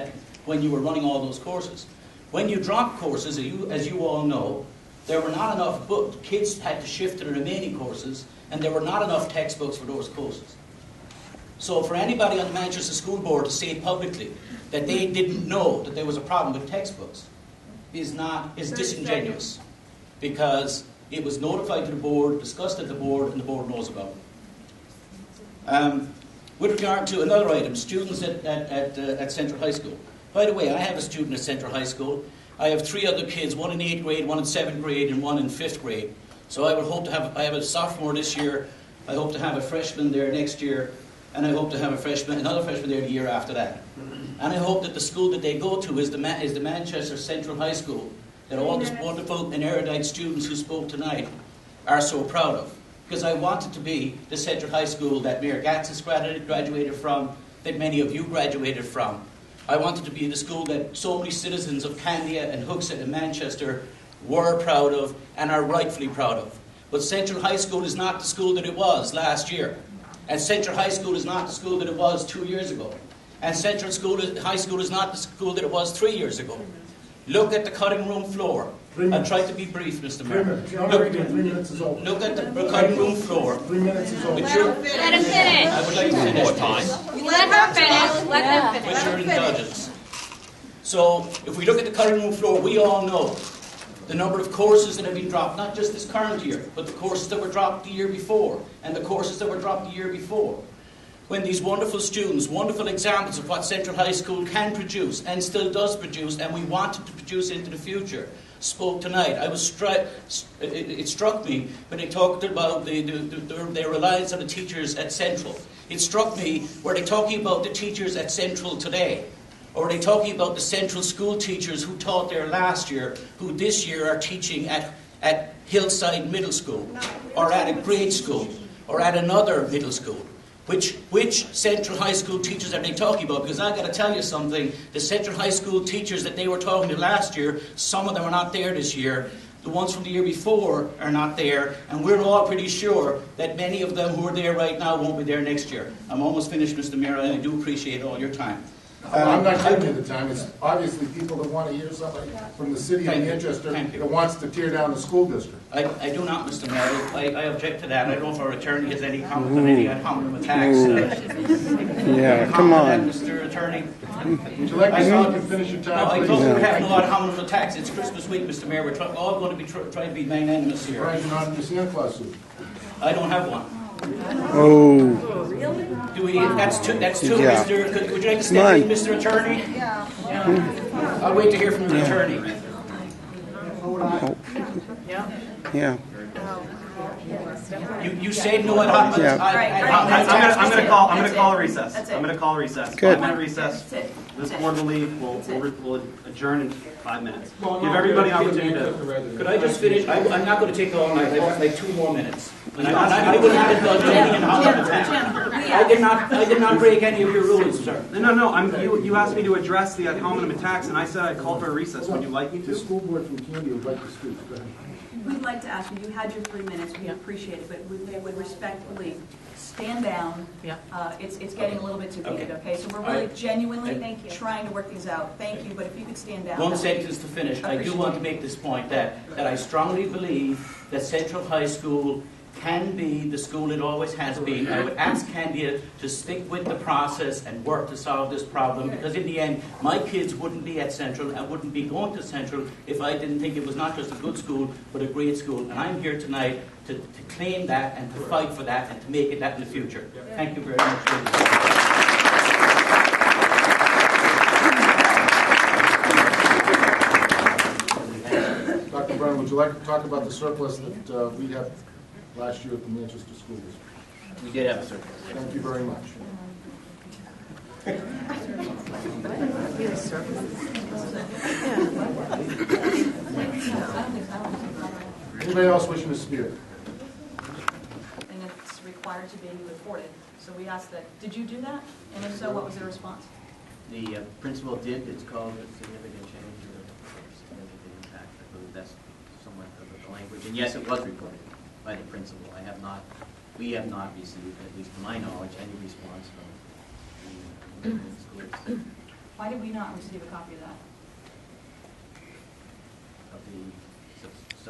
when you were running all those courses. When you drop courses, as you all know, there were not enough books. Kids had to shift to the remaining courses, and there were not enough textbooks for those courses. So for anybody on the Manchester School Board to say publicly that they didn't know that there was a problem with textbooks is disingenuous, because it was notified to the board, discussed at the board, and the board knows about it. With regard to another item, students at Central High School. By the way, I have a student at Central High School. I have 3 other kids, one in 8th grade, one in 7th grade, and one in 5th grade. So I would hope to have, I have a sophomore this year, I hope to have a freshman there next year, and I hope to have another freshman there the year after that. And I hope that the school that they go to is the Manchester Central High School, that all these wonderful and erudite students who spoke tonight are so proud of. Because I want it to be the Central High School that Mayor Gatsis graduated from, that many of you graduated from. I want it to be the school that so many citizens of Candia and Hooksett and Manchester were proud of and are rightfully proud of. But Central High School is not the school that it was last year. And Central High School is not the school that it was 2 years ago. And Central High School is not the school that it was 3 years ago. Look at the cutting room floor. I'll try to be brief, Mr. Mayor. 3 minutes is over. Look at the cutting room floor. 3 minutes is over. Let him finish. I would like to finish, please. Let her finish. Let them finish. With your indulgence. So, if we look at the cutting room floor, we all know the number of courses that have been dropped, not just this current year, but the courses that were dropped the year before, and the courses that were dropped the year before. When these wonderful students, wonderful examples of what Central High School can produce, and still does produce, and we want it to produce into the future, spoke tonight. It struck me when they talked about their reliance on the teachers at Central. It struck me, were they talking about the teachers at Central today? Or are they talking about the Central school teachers who taught there last year, who this year are teaching at Hillside Middle School, or at a grade school, or at another middle school? Which Central High School teachers are they talking about? Because I've got to tell you something, the Central High School teachers that they were talking to last year, some of them are not there this year. The ones from the year before are not there, and we're all pretty sure that many of them who are there right now won't be there next year. I'm almost finished, Mr. Mayor, and I do appreciate all your time. I'm not giving you the time. It's obviously people that want to hear somebody from the city of Manchester that wants to tear down the school district. I do not, Mr. Mayor. I object to that. I don't know if our attorney has any comment on any ad hominem attacks. Yeah, come on. Mr. Attorney. Would you like to stop and finish your time? No, I don't have no ad hominem attacks. It's Christmas week, Mr. Mayor. We're all going to be trying to be magnanimous here. Why are you not in your Santa Claus suit? I don't have one. Oh. Do we? That's two, Yeah. Mr. Would you like to step in, Mr. Attorney? Yeah. I'll wait to hear from the attorney. Oh. Yeah. You say no ad hominem. Yeah. I'm going to call a recess. I'm going to call a recess. Good. 5-minute recess. This board will leave. We'll adjourn in 5 minutes. Well, Give everybody an opportunity to. Could I just finish? I'm not going to take all night. I have like 2 more minutes. And I wouldn't have indulged any in hominem attack. I did not break any of your rules, sir. No. You asked me to address the ad hominem attacks, and I said I'd call for a recess. Would you like me The to? school board from Candia would like to speak. Go ahead. We'd like to ask you, you had your 3 minutes, we appreciate it, but we would respectfully stand down. It's getting a little bit too heated, okay? So we're really genuinely trying to work these out. Thank you, but if you could stand down. One sentence to finish. I do want to make this point that I strongly believe that Central High School can be the school it always has been. I would ask Candia to stick with the process and work to solve this problem, because in the end, my kids wouldn't be at Central and wouldn't be going to Central if I didn't think it was not just a good school, but a great school. And I'm here tonight to claim that and to fight for that and to make it that in the future. Thank you very much for this. Dr. Brown, would you like to talk about the surplus that we had last year at the Manchester School District? We did have a surplus. Thank you very much. Anybody else wishing to speak? And it's required to be reported. So we asked that, did you do that? And if so, what was the response? The principal did. It's called a significant change or significant impact. I believe that's somewhat of the language. And yes, it was reported by the principal. We have not received, at least to my knowledge, any response from the schools. Why did we not receive a copy of that? Of the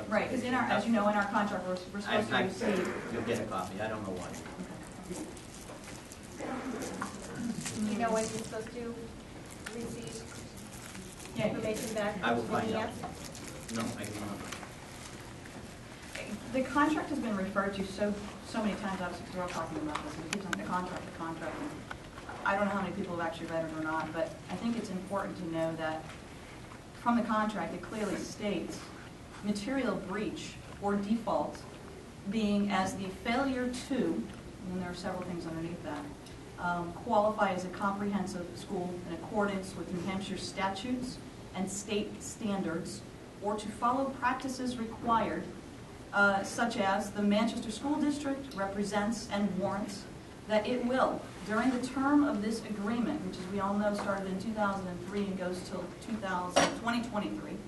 Right, because as you know, in our contract, we're supposed to receive. You'll get a copy. I don't know why. Do you know when you're supposed to receive information back? I will find out. No, I do not. The contract has been referred to so many times, obviously, because we're all talking about this, and it keeps on the contract. And I don't know how many people have actually read it or not, but I think it's important to know that from the contract, it clearly states material breach or default being as the failure to, and there are several things underneath that, qualify as a comprehensive school in accordance with New Hampshire statutes and state standards, or to follow practices required, such as the Manchester School District represents and warrants that it will, during the term of this agreement, which as we all know started in 2003 and goes till 2023,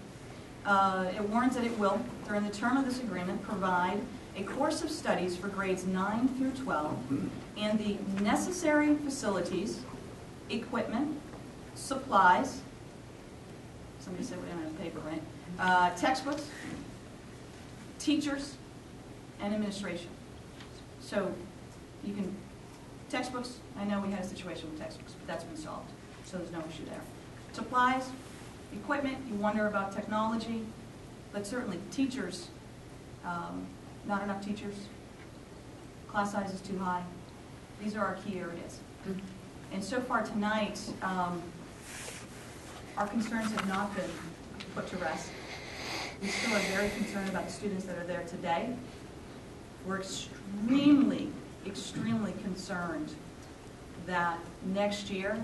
it warrants that it will, during the term of this agreement, provide a course of studies for grades 9 through 12 and the necessary facilities equipment, supplies, somebody said we don't have paper, right? Textbooks, teachers, and administration. So you can, textbooks, I know we had a situation with textbooks, but that's been solved, so there's no issue there. Supplies, equipment, you wonder about technology, but certainly teachers, not enough teachers, class size is too high. These are our key areas. And so far tonight, our concerns have not been put to rest. We still are very concerned about the students that are there today. We're extremely, extremely concerned that next year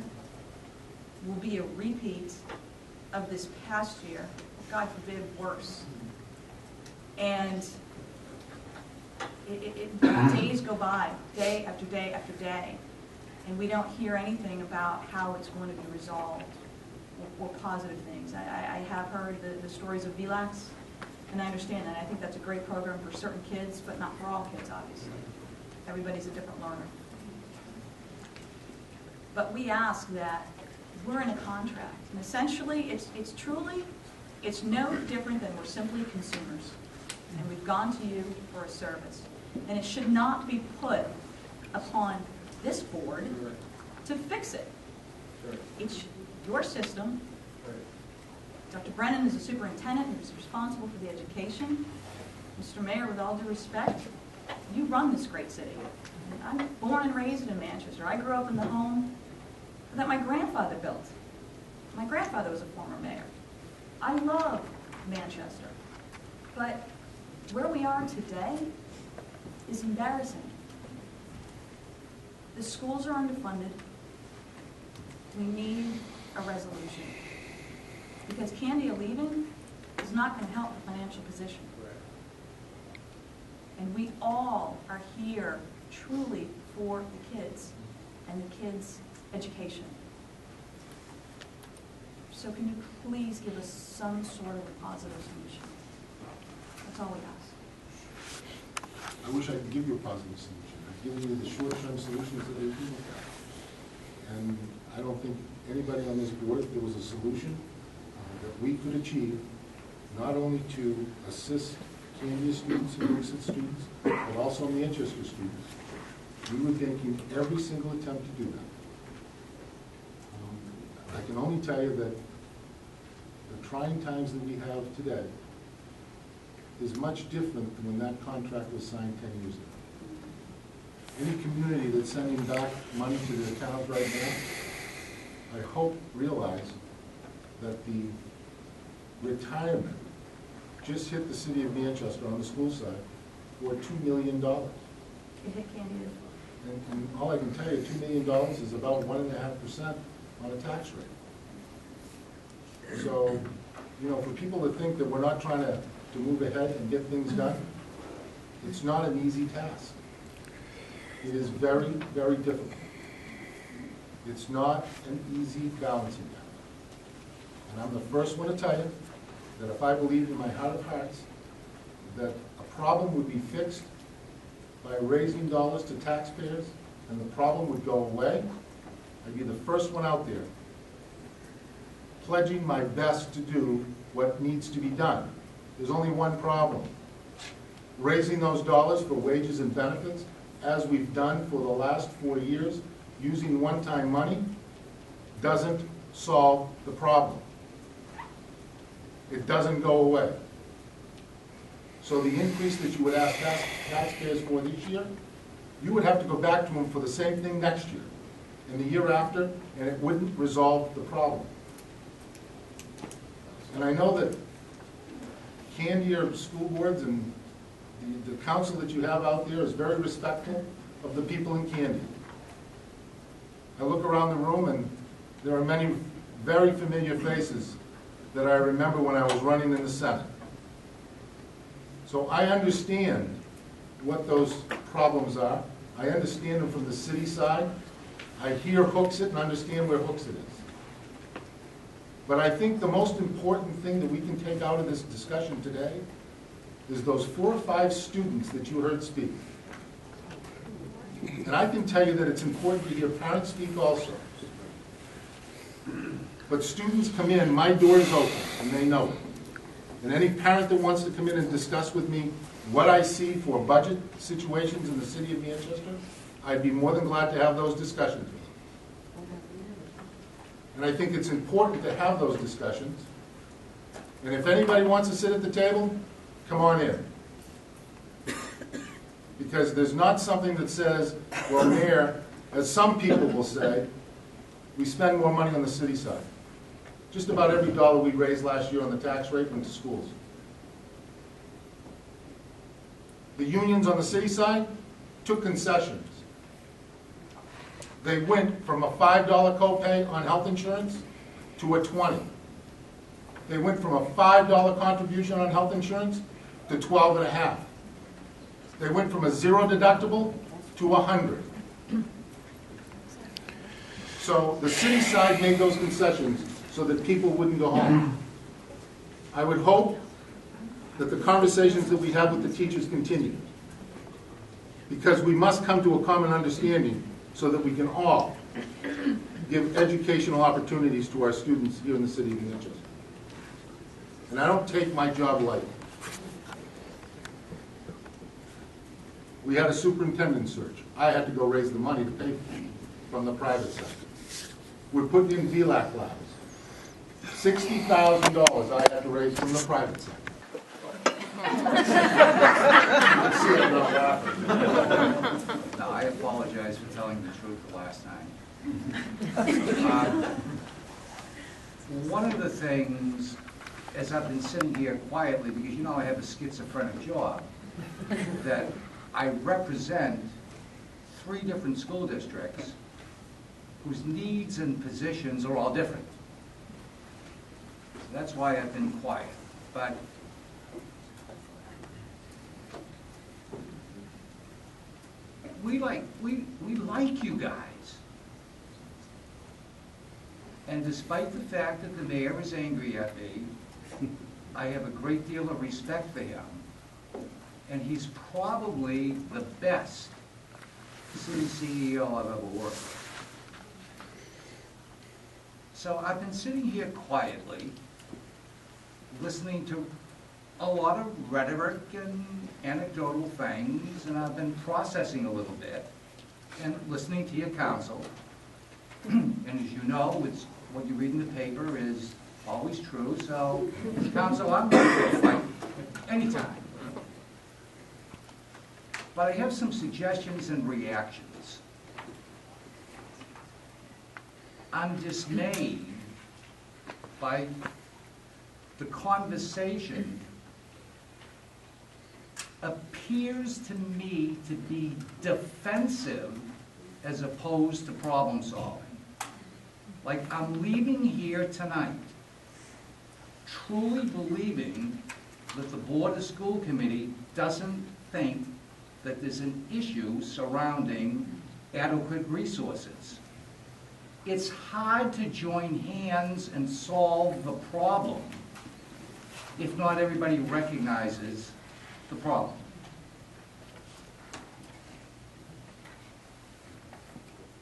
will be a repeat of this past year, God forbid, worse. And days go by, day after day after day, and we don't hear anything about how it's going to be resolved or positive things. I have heard the stories of VLAX, and I understand that. I think that's a great program for certain kids, but not for all kids, obviously. Everybody's a different learner. But we ask that we're in a contract, and essentially it's no different than we're simply consumers, and we've gone to you for a service. And it should not be put upon this board to fix it. It's your system. Dr. Brennan is the superintendent and is responsible for the education. Mr. Mayor, with all due respect, you run this great city. I'm born and raised in Manchester. I grew up in the home that my grandfather built. My grandfather was a former mayor. I love Manchester. But where we are today is embarrassing. The schools are underfunded. We need a resolution. Because Candia leaving is not going to help the financial position. And we all are here truly for the kids and the kids' education. So can you please give us some sort of a positive solution? That's all we ask. I wish I could give you a positive solution. I've given you the short-term solutions that they do look at. And I don't think anybody on this board, if there was a solution that we could achieve, not only to assist Candia students and Hooksett students, but also Manchester students, we would thank you every single attempt to do that. I can only tell you that the trying times that we have today is much different than when that contract was signed 10 years ago. Any community that's sending back money to their towns right now, I hope realize that the retirement just hit the city of Manchester on the school side for $2 million. It hit Candia. And all I can tell you, $2 million is about 1.5% on a tax rate. So, you know, for people to think that we're not trying to move ahead and get things done, it's not an easy task. It is very, very difficult. It's not an easy balancing act. And I'm the first one to tell you that if I believed in my heart of hearts that a problem would be fixed by raising dollars to taxpayers and the problem would go away, I'd be the first one out there pledging my best to do what needs to be done. There's only one problem. Raising those dollars for wages and benefits, as we've done for the last 4 years, using one-time money, doesn't solve the problem. It doesn't go away. So the increase that you would ask taxpayers for this year, you would have to go back to them for the same thing next year and the year after, and it wouldn't resolve the problem. And I know that Candia School Boards and the council that you have out there is very respectful of the people in Candia. I look around the room and there are many very familiar faces that I remember when I was running in the Senate. So I understand what those problems are. I understand them from the city side. I hear Hooksett and understand where Hooksett is. But I think the most important thing that we can take out of this discussion today is those 4 or 5 students that you heard speak. And I can tell you that it's important to hear parents speak also. But students come in, my door is open, and they know it. And any parent that wants to come in and discuss with me what I see for budget situations in the city of Manchester, I'd be more than glad to have those discussions with them. And I think it's important to have those discussions. And if anybody wants to sit at the table, come on in. Because there's not something that says, well, Mayor, as some people will say, we spend more money on the city side. Just about every dollar we raised last year on the tax rate went to schools. The unions on the city side took concessions. They went from a $5 copay on health insurance to a $20. They went from a $5 contribution on health insurance to $12.50. They went from a $0 deductible to $100. So the city side made those concessions so that people wouldn't go home. I would hope that the conversations that we have with the teachers continue, because we must come to a common understanding so that we can all give educational opportunities to our students here in the city of Manchester. And I don't take my job lightly. We had a superintendent search. I had to go raise the money to pay for it from the private sector. We're putting in VLAC labs. $60,000 I had to raise from the private sector. No, I apologize for telling the truth the last time. One of the things, as I've been sitting here quietly, because you know I have a schizophrenic job, that I represent 3 different school districts whose needs and positions are all different. So that's why I've been quiet. But we like you guys. And despite the fact that the mayor is angry at me, I have a great deal of respect for him. And he's probably the best city CEO I've ever worked with. So I've been sitting here quietly, listening to a lot of rhetoric and anecdotal things, and I've been processing a little bit, and listening to your counsel. And as you know, it's what you read in the paper is always true, so counsel, I'm ready to fight anytime. But I have some suggestions and reactions. I'm dismayed by the conversation appears to me to be defensive as opposed to problem solving. Like I'm leaving here tonight truly believing that the Board of School Committee doesn't think that there's an issue surrounding adequate resources. It's hard to join hands and solve the problem if not everybody recognizes the problem.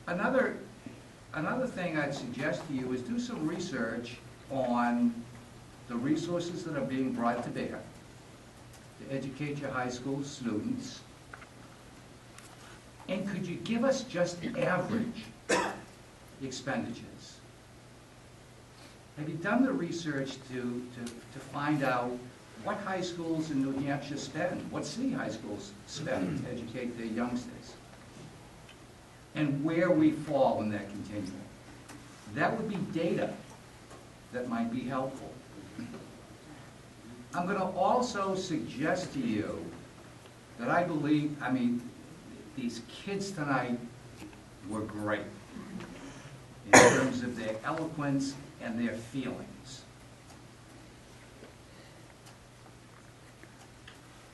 Another thing I'd suggest to you is do some research on the resources that are being brought to bear to educate your high school students. And could you give us just average expenditures? Have you done the research to find out what high schools in New Hampshire spend, what city high schools spend to educate their youngsters, and where we fall in that continuum? That would be data that might be helpful. I'm going to also suggest to you that I believe, these kids tonight were great in terms of their eloquence and their feelings.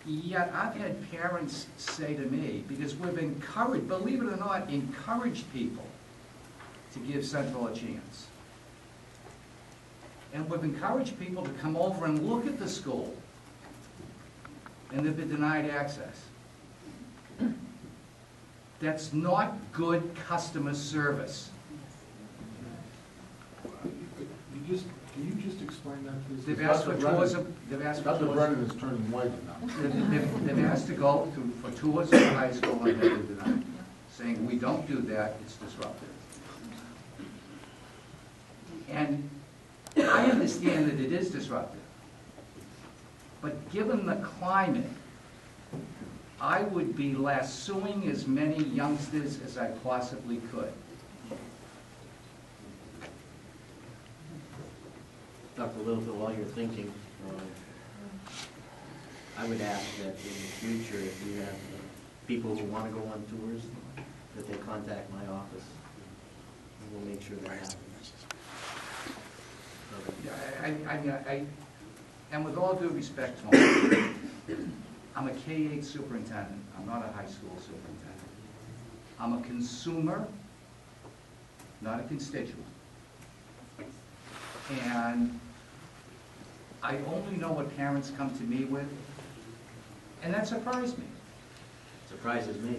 Yet I've had parents say to me, because we've encouraged, believe it or not, encouraged people to give Central a chance. And we've encouraged people to come over and look at the school, and they've been denied access. That's not good customer service. Can you just explain that, please? They've asked for tours of, Dr. Brennan is turning white now. They've asked to go for tours of the high school and they've denied, saying, we don't do that, it's disruptive. And I understand that it is disruptive, but given the climate, I would be lassoing as many youngsters as I possibly could. Dr. Littlefield, while you're thinking, I would ask that in the future, if you have people who want to go on tours, that they contact my office, and we'll make sure that happens. And with all due respect, Tony, I'm a K-8 superintendent. I'm not a high school superintendent. I'm a consumer, not a constituent. And I only know what parents come to me with, and that surprised me. Surprises me.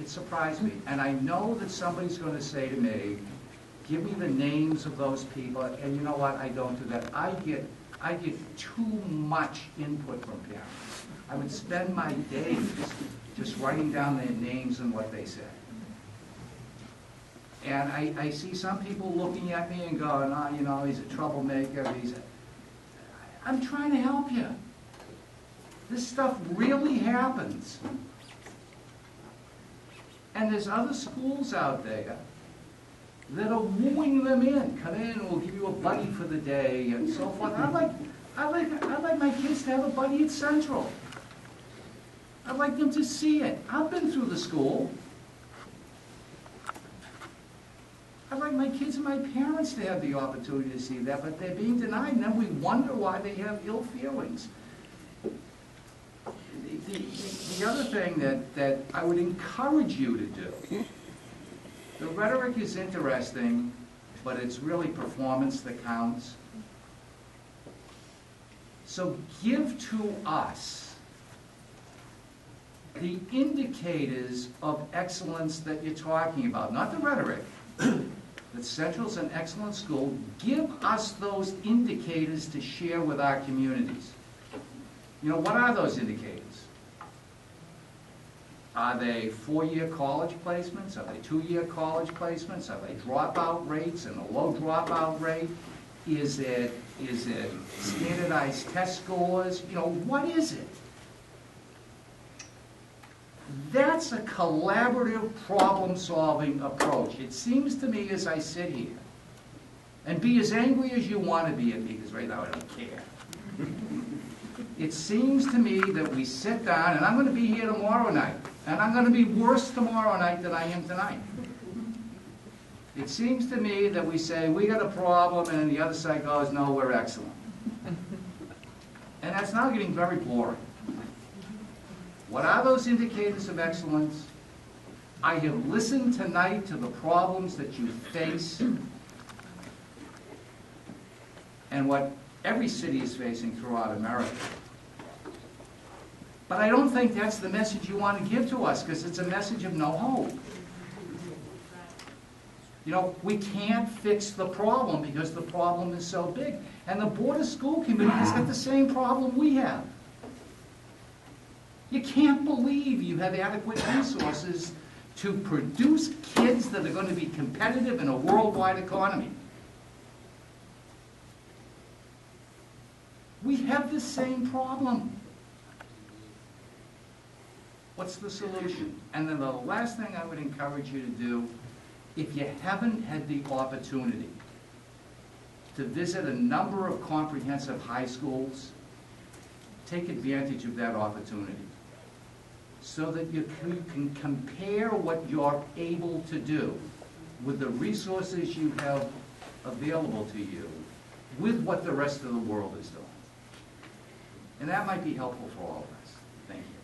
It surprised me. And I know that somebody's going to say to me, give me the names of those people, and you know what, I don't do that. I get too much input from parents. I would spend my days just writing down their names and what they say. And I see some people looking at me and going, oh, you know, he's a troublemaker, I'm trying to help you. This stuff really happens. And there's other schools out there that are wooing them in. Come in, and we'll give you a buddy for the day, and so forth. I like my kids to have a buddy at Central. I'd like them to see it. I've been through the school. I'd like my kids and my parents to have the opportunity to see that, but they're being denied, and then we wonder why they have ill feelings. The other thing that I would encourage you to do, the rhetoric is interesting, but it's really performance that counts. So give to us the indicators of excellence that you're talking about, not the rhetoric. That Central's an excellent school. Give us those indicators to share with our communities. You know, what are those indicators? Are they 4-year college placements? Are they 2-year college placements? Are they dropout rates and a low dropout rate? Is it standardized test scores? You know, what is it? That's a collaborative problem-solving approach. It seems to me as I sit here, and be as angry as you want to be at me, because right now I don't care. It seems to me that we sit down, and I'm going to be here tomorrow night, and I'm going to be worse tomorrow night than I am tonight. It seems to me that we say, we got a problem, and then the other side goes, no, we're excellent. And that's now getting very boring. What are those indicators of excellence? I have listened tonight to the problems that you face and what every city is facing throughout America. But I don't think that's the message you want to give to us, because it's a message of no hope. You know, we can't fix the problem because the problem is so big. And the Board of School Committee has got the same problem we have. You can't believe you have adequate resources to produce kids that are going to be competitive in a worldwide economy. We have the same problem. What's the solution? And then the last thing I would encourage you to do, if you haven't had the opportunity to visit a number of comprehensive high schools, take advantage of that opportunity so that you can compare what you're able to do with the resources you have available to you with what the rest of the world is doing. And that might be helpful for all of us. Thank you.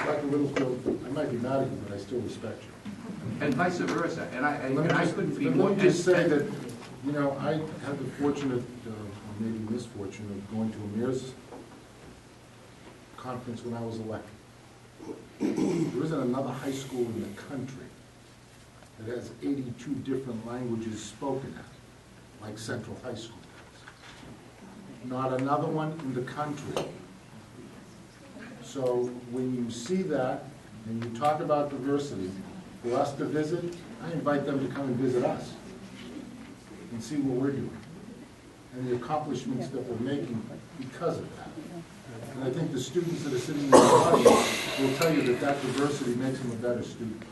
Dr. Littlefield, I might be mad at you, but I still respect you. And vice versa. And I couldn't be more. Let me just say that, you know, I had the fortunate, or maybe misfortune, of going to a mayor's conference when I was elected. There isn't another high school in the country that has 82 different languages spoken at, like Central High School does. Not another one in the country. So when you see that, and you talk about diversity, for us to visit, I invite them to come and visit us and see what we're doing and the accomplishments that we're making because of that. And I think the students that are sitting in the audience will tell you that that diversity makes them a better student.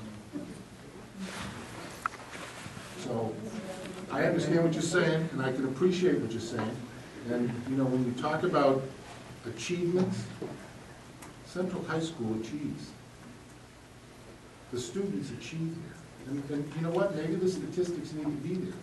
So I understand what you're saying, and I can appreciate what you're saying. And, you know, when you talk about achievements, Central High School achieves. The students achieve there. And you know what? Maybe the statistics need to be there.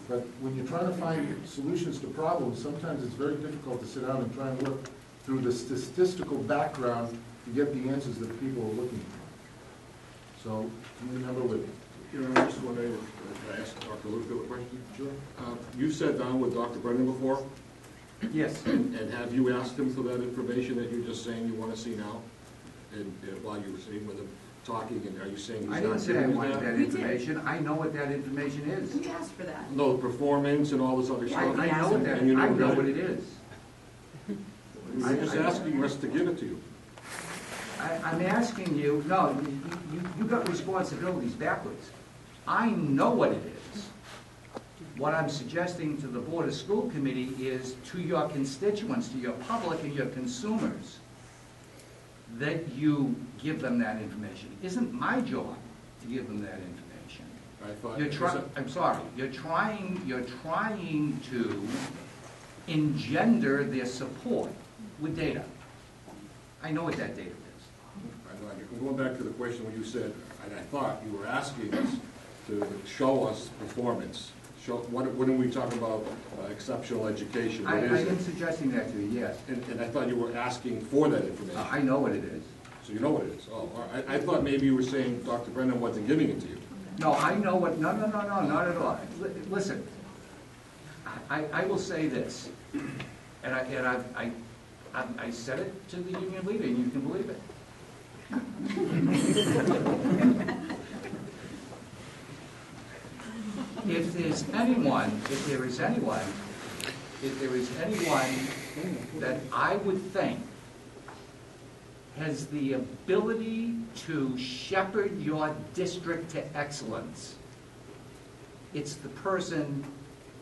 But when you're trying to find solutions to problems, sometimes it's very difficult to sit down and try and look through the statistical background to get the answers that people are looking for. So, remember with me. You know, I just wanted to ask Dr. Luca a question. Sure. You sat down with Dr. Brennan before? Yes. And have you asked him for that information that you're just saying you want to see now? And while you were sitting with him talking, and are you saying he's I not didn't say I giving you wanted that? that information. I know what that information is. We asked for that. No, the performance and all this other stuff. I know what that, And you I never know got what it is. I'm just asking us to give it to you. I'm asking you, no, you got responsibilities backwards. I know what it is. What I'm suggesting to the Board of School Committee is to your constituents, to your public and your consumers, that you give them that information. It isn't my job to give them that information. I thought. I'm sorry, you're trying to engender their support with data. I know what that data is. I'm going back to the question when you said, and I thought you were asking us to show us performance. When we talk about exceptional education, what I is it? am suggesting that to you, yes. And I thought you were asking for that information. I know what it is. So you know what it is? Oh, all right. I thought maybe you were saying Dr. Brennan wasn't giving it to you. No, I know what, no, not at all. Listen, I will say this, and I said it to the union leader, and you can believe it. If there is anyone that I would think has the ability to shepherd your district to excellence, it's the person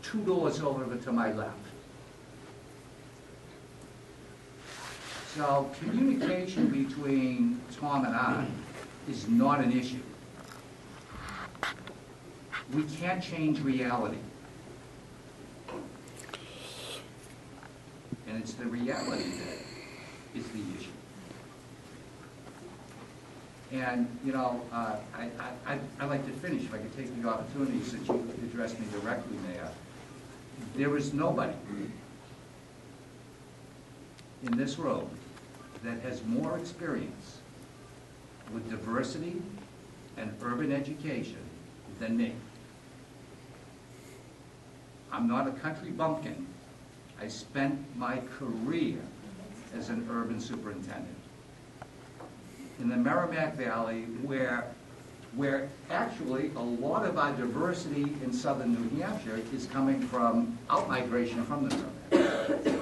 2 doors over to my left. So communication between Tom and I is not an issue. We can't change reality. And it's the reality that is the issue. And, you know, I'd like to finish, if I could take the opportunity since you addressed me directly, Mayor. There is nobody in this room that has more experience with diversity and urban education than me. I'm not a country bumpkin. I spent my career as an urban superintendent in the Merrimack Valley, where actually a lot of our diversity in southern New Hampshire is coming from out-migration from the Merrimack.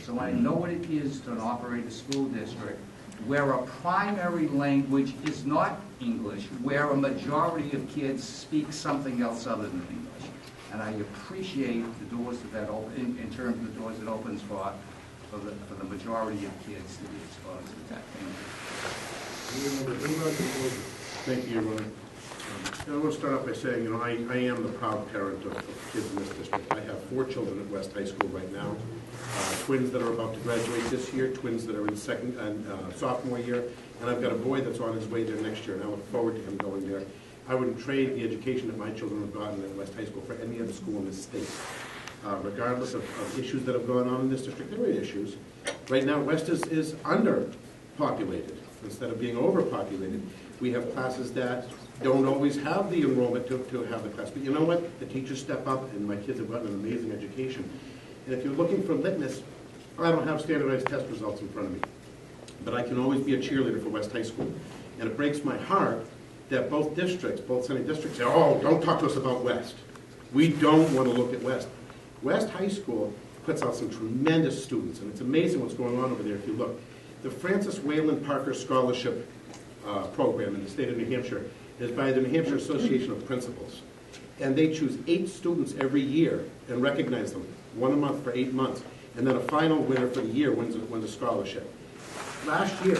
So I know what it is to operate a school district where a primary language is not English, where a majority of kids speak something else other than English. And I appreciate the doors that open, in terms of the doors it opens for the majority of kids to be exposed to that. Thank you, Ron. I want to start off by saying, you know, I am the proud parent of kids in this district. I have 4 children at West High School right now. Twins that are about to graduate this year, twins that are in second and sophomore year, and I've got a boy that's on his way there next year, and I look forward to him going there. I wouldn't trade the education that my children have gotten at West High School for any other school in this state. Regardless of issues that have gone on in this district, there are issues. Right now, West is underpopulated instead of being overpopulated. We have classes that don't always have the enrollment to have the class. But you know what? The teachers step up, and my kids have gotten an amazing education. And if you're looking for litmus, I don't have standardized test results in front of me. but I can always be a cheerleader for West High School. And it breaks my heart that both districts, both Senate districts, say, oh, don't talk to us about West. We don't want to look at West. West High School puts out some tremendous students, and it's amazing what's going on over there if you look. The Francis Wayland Parker Scholarship Program in the state of New Hampshire is by the New Hampshire Association of Principals. And they choose 8 students every year and recognize them, 1 a month for 8 months. And then a final winner for the year wins a scholarship. Last year,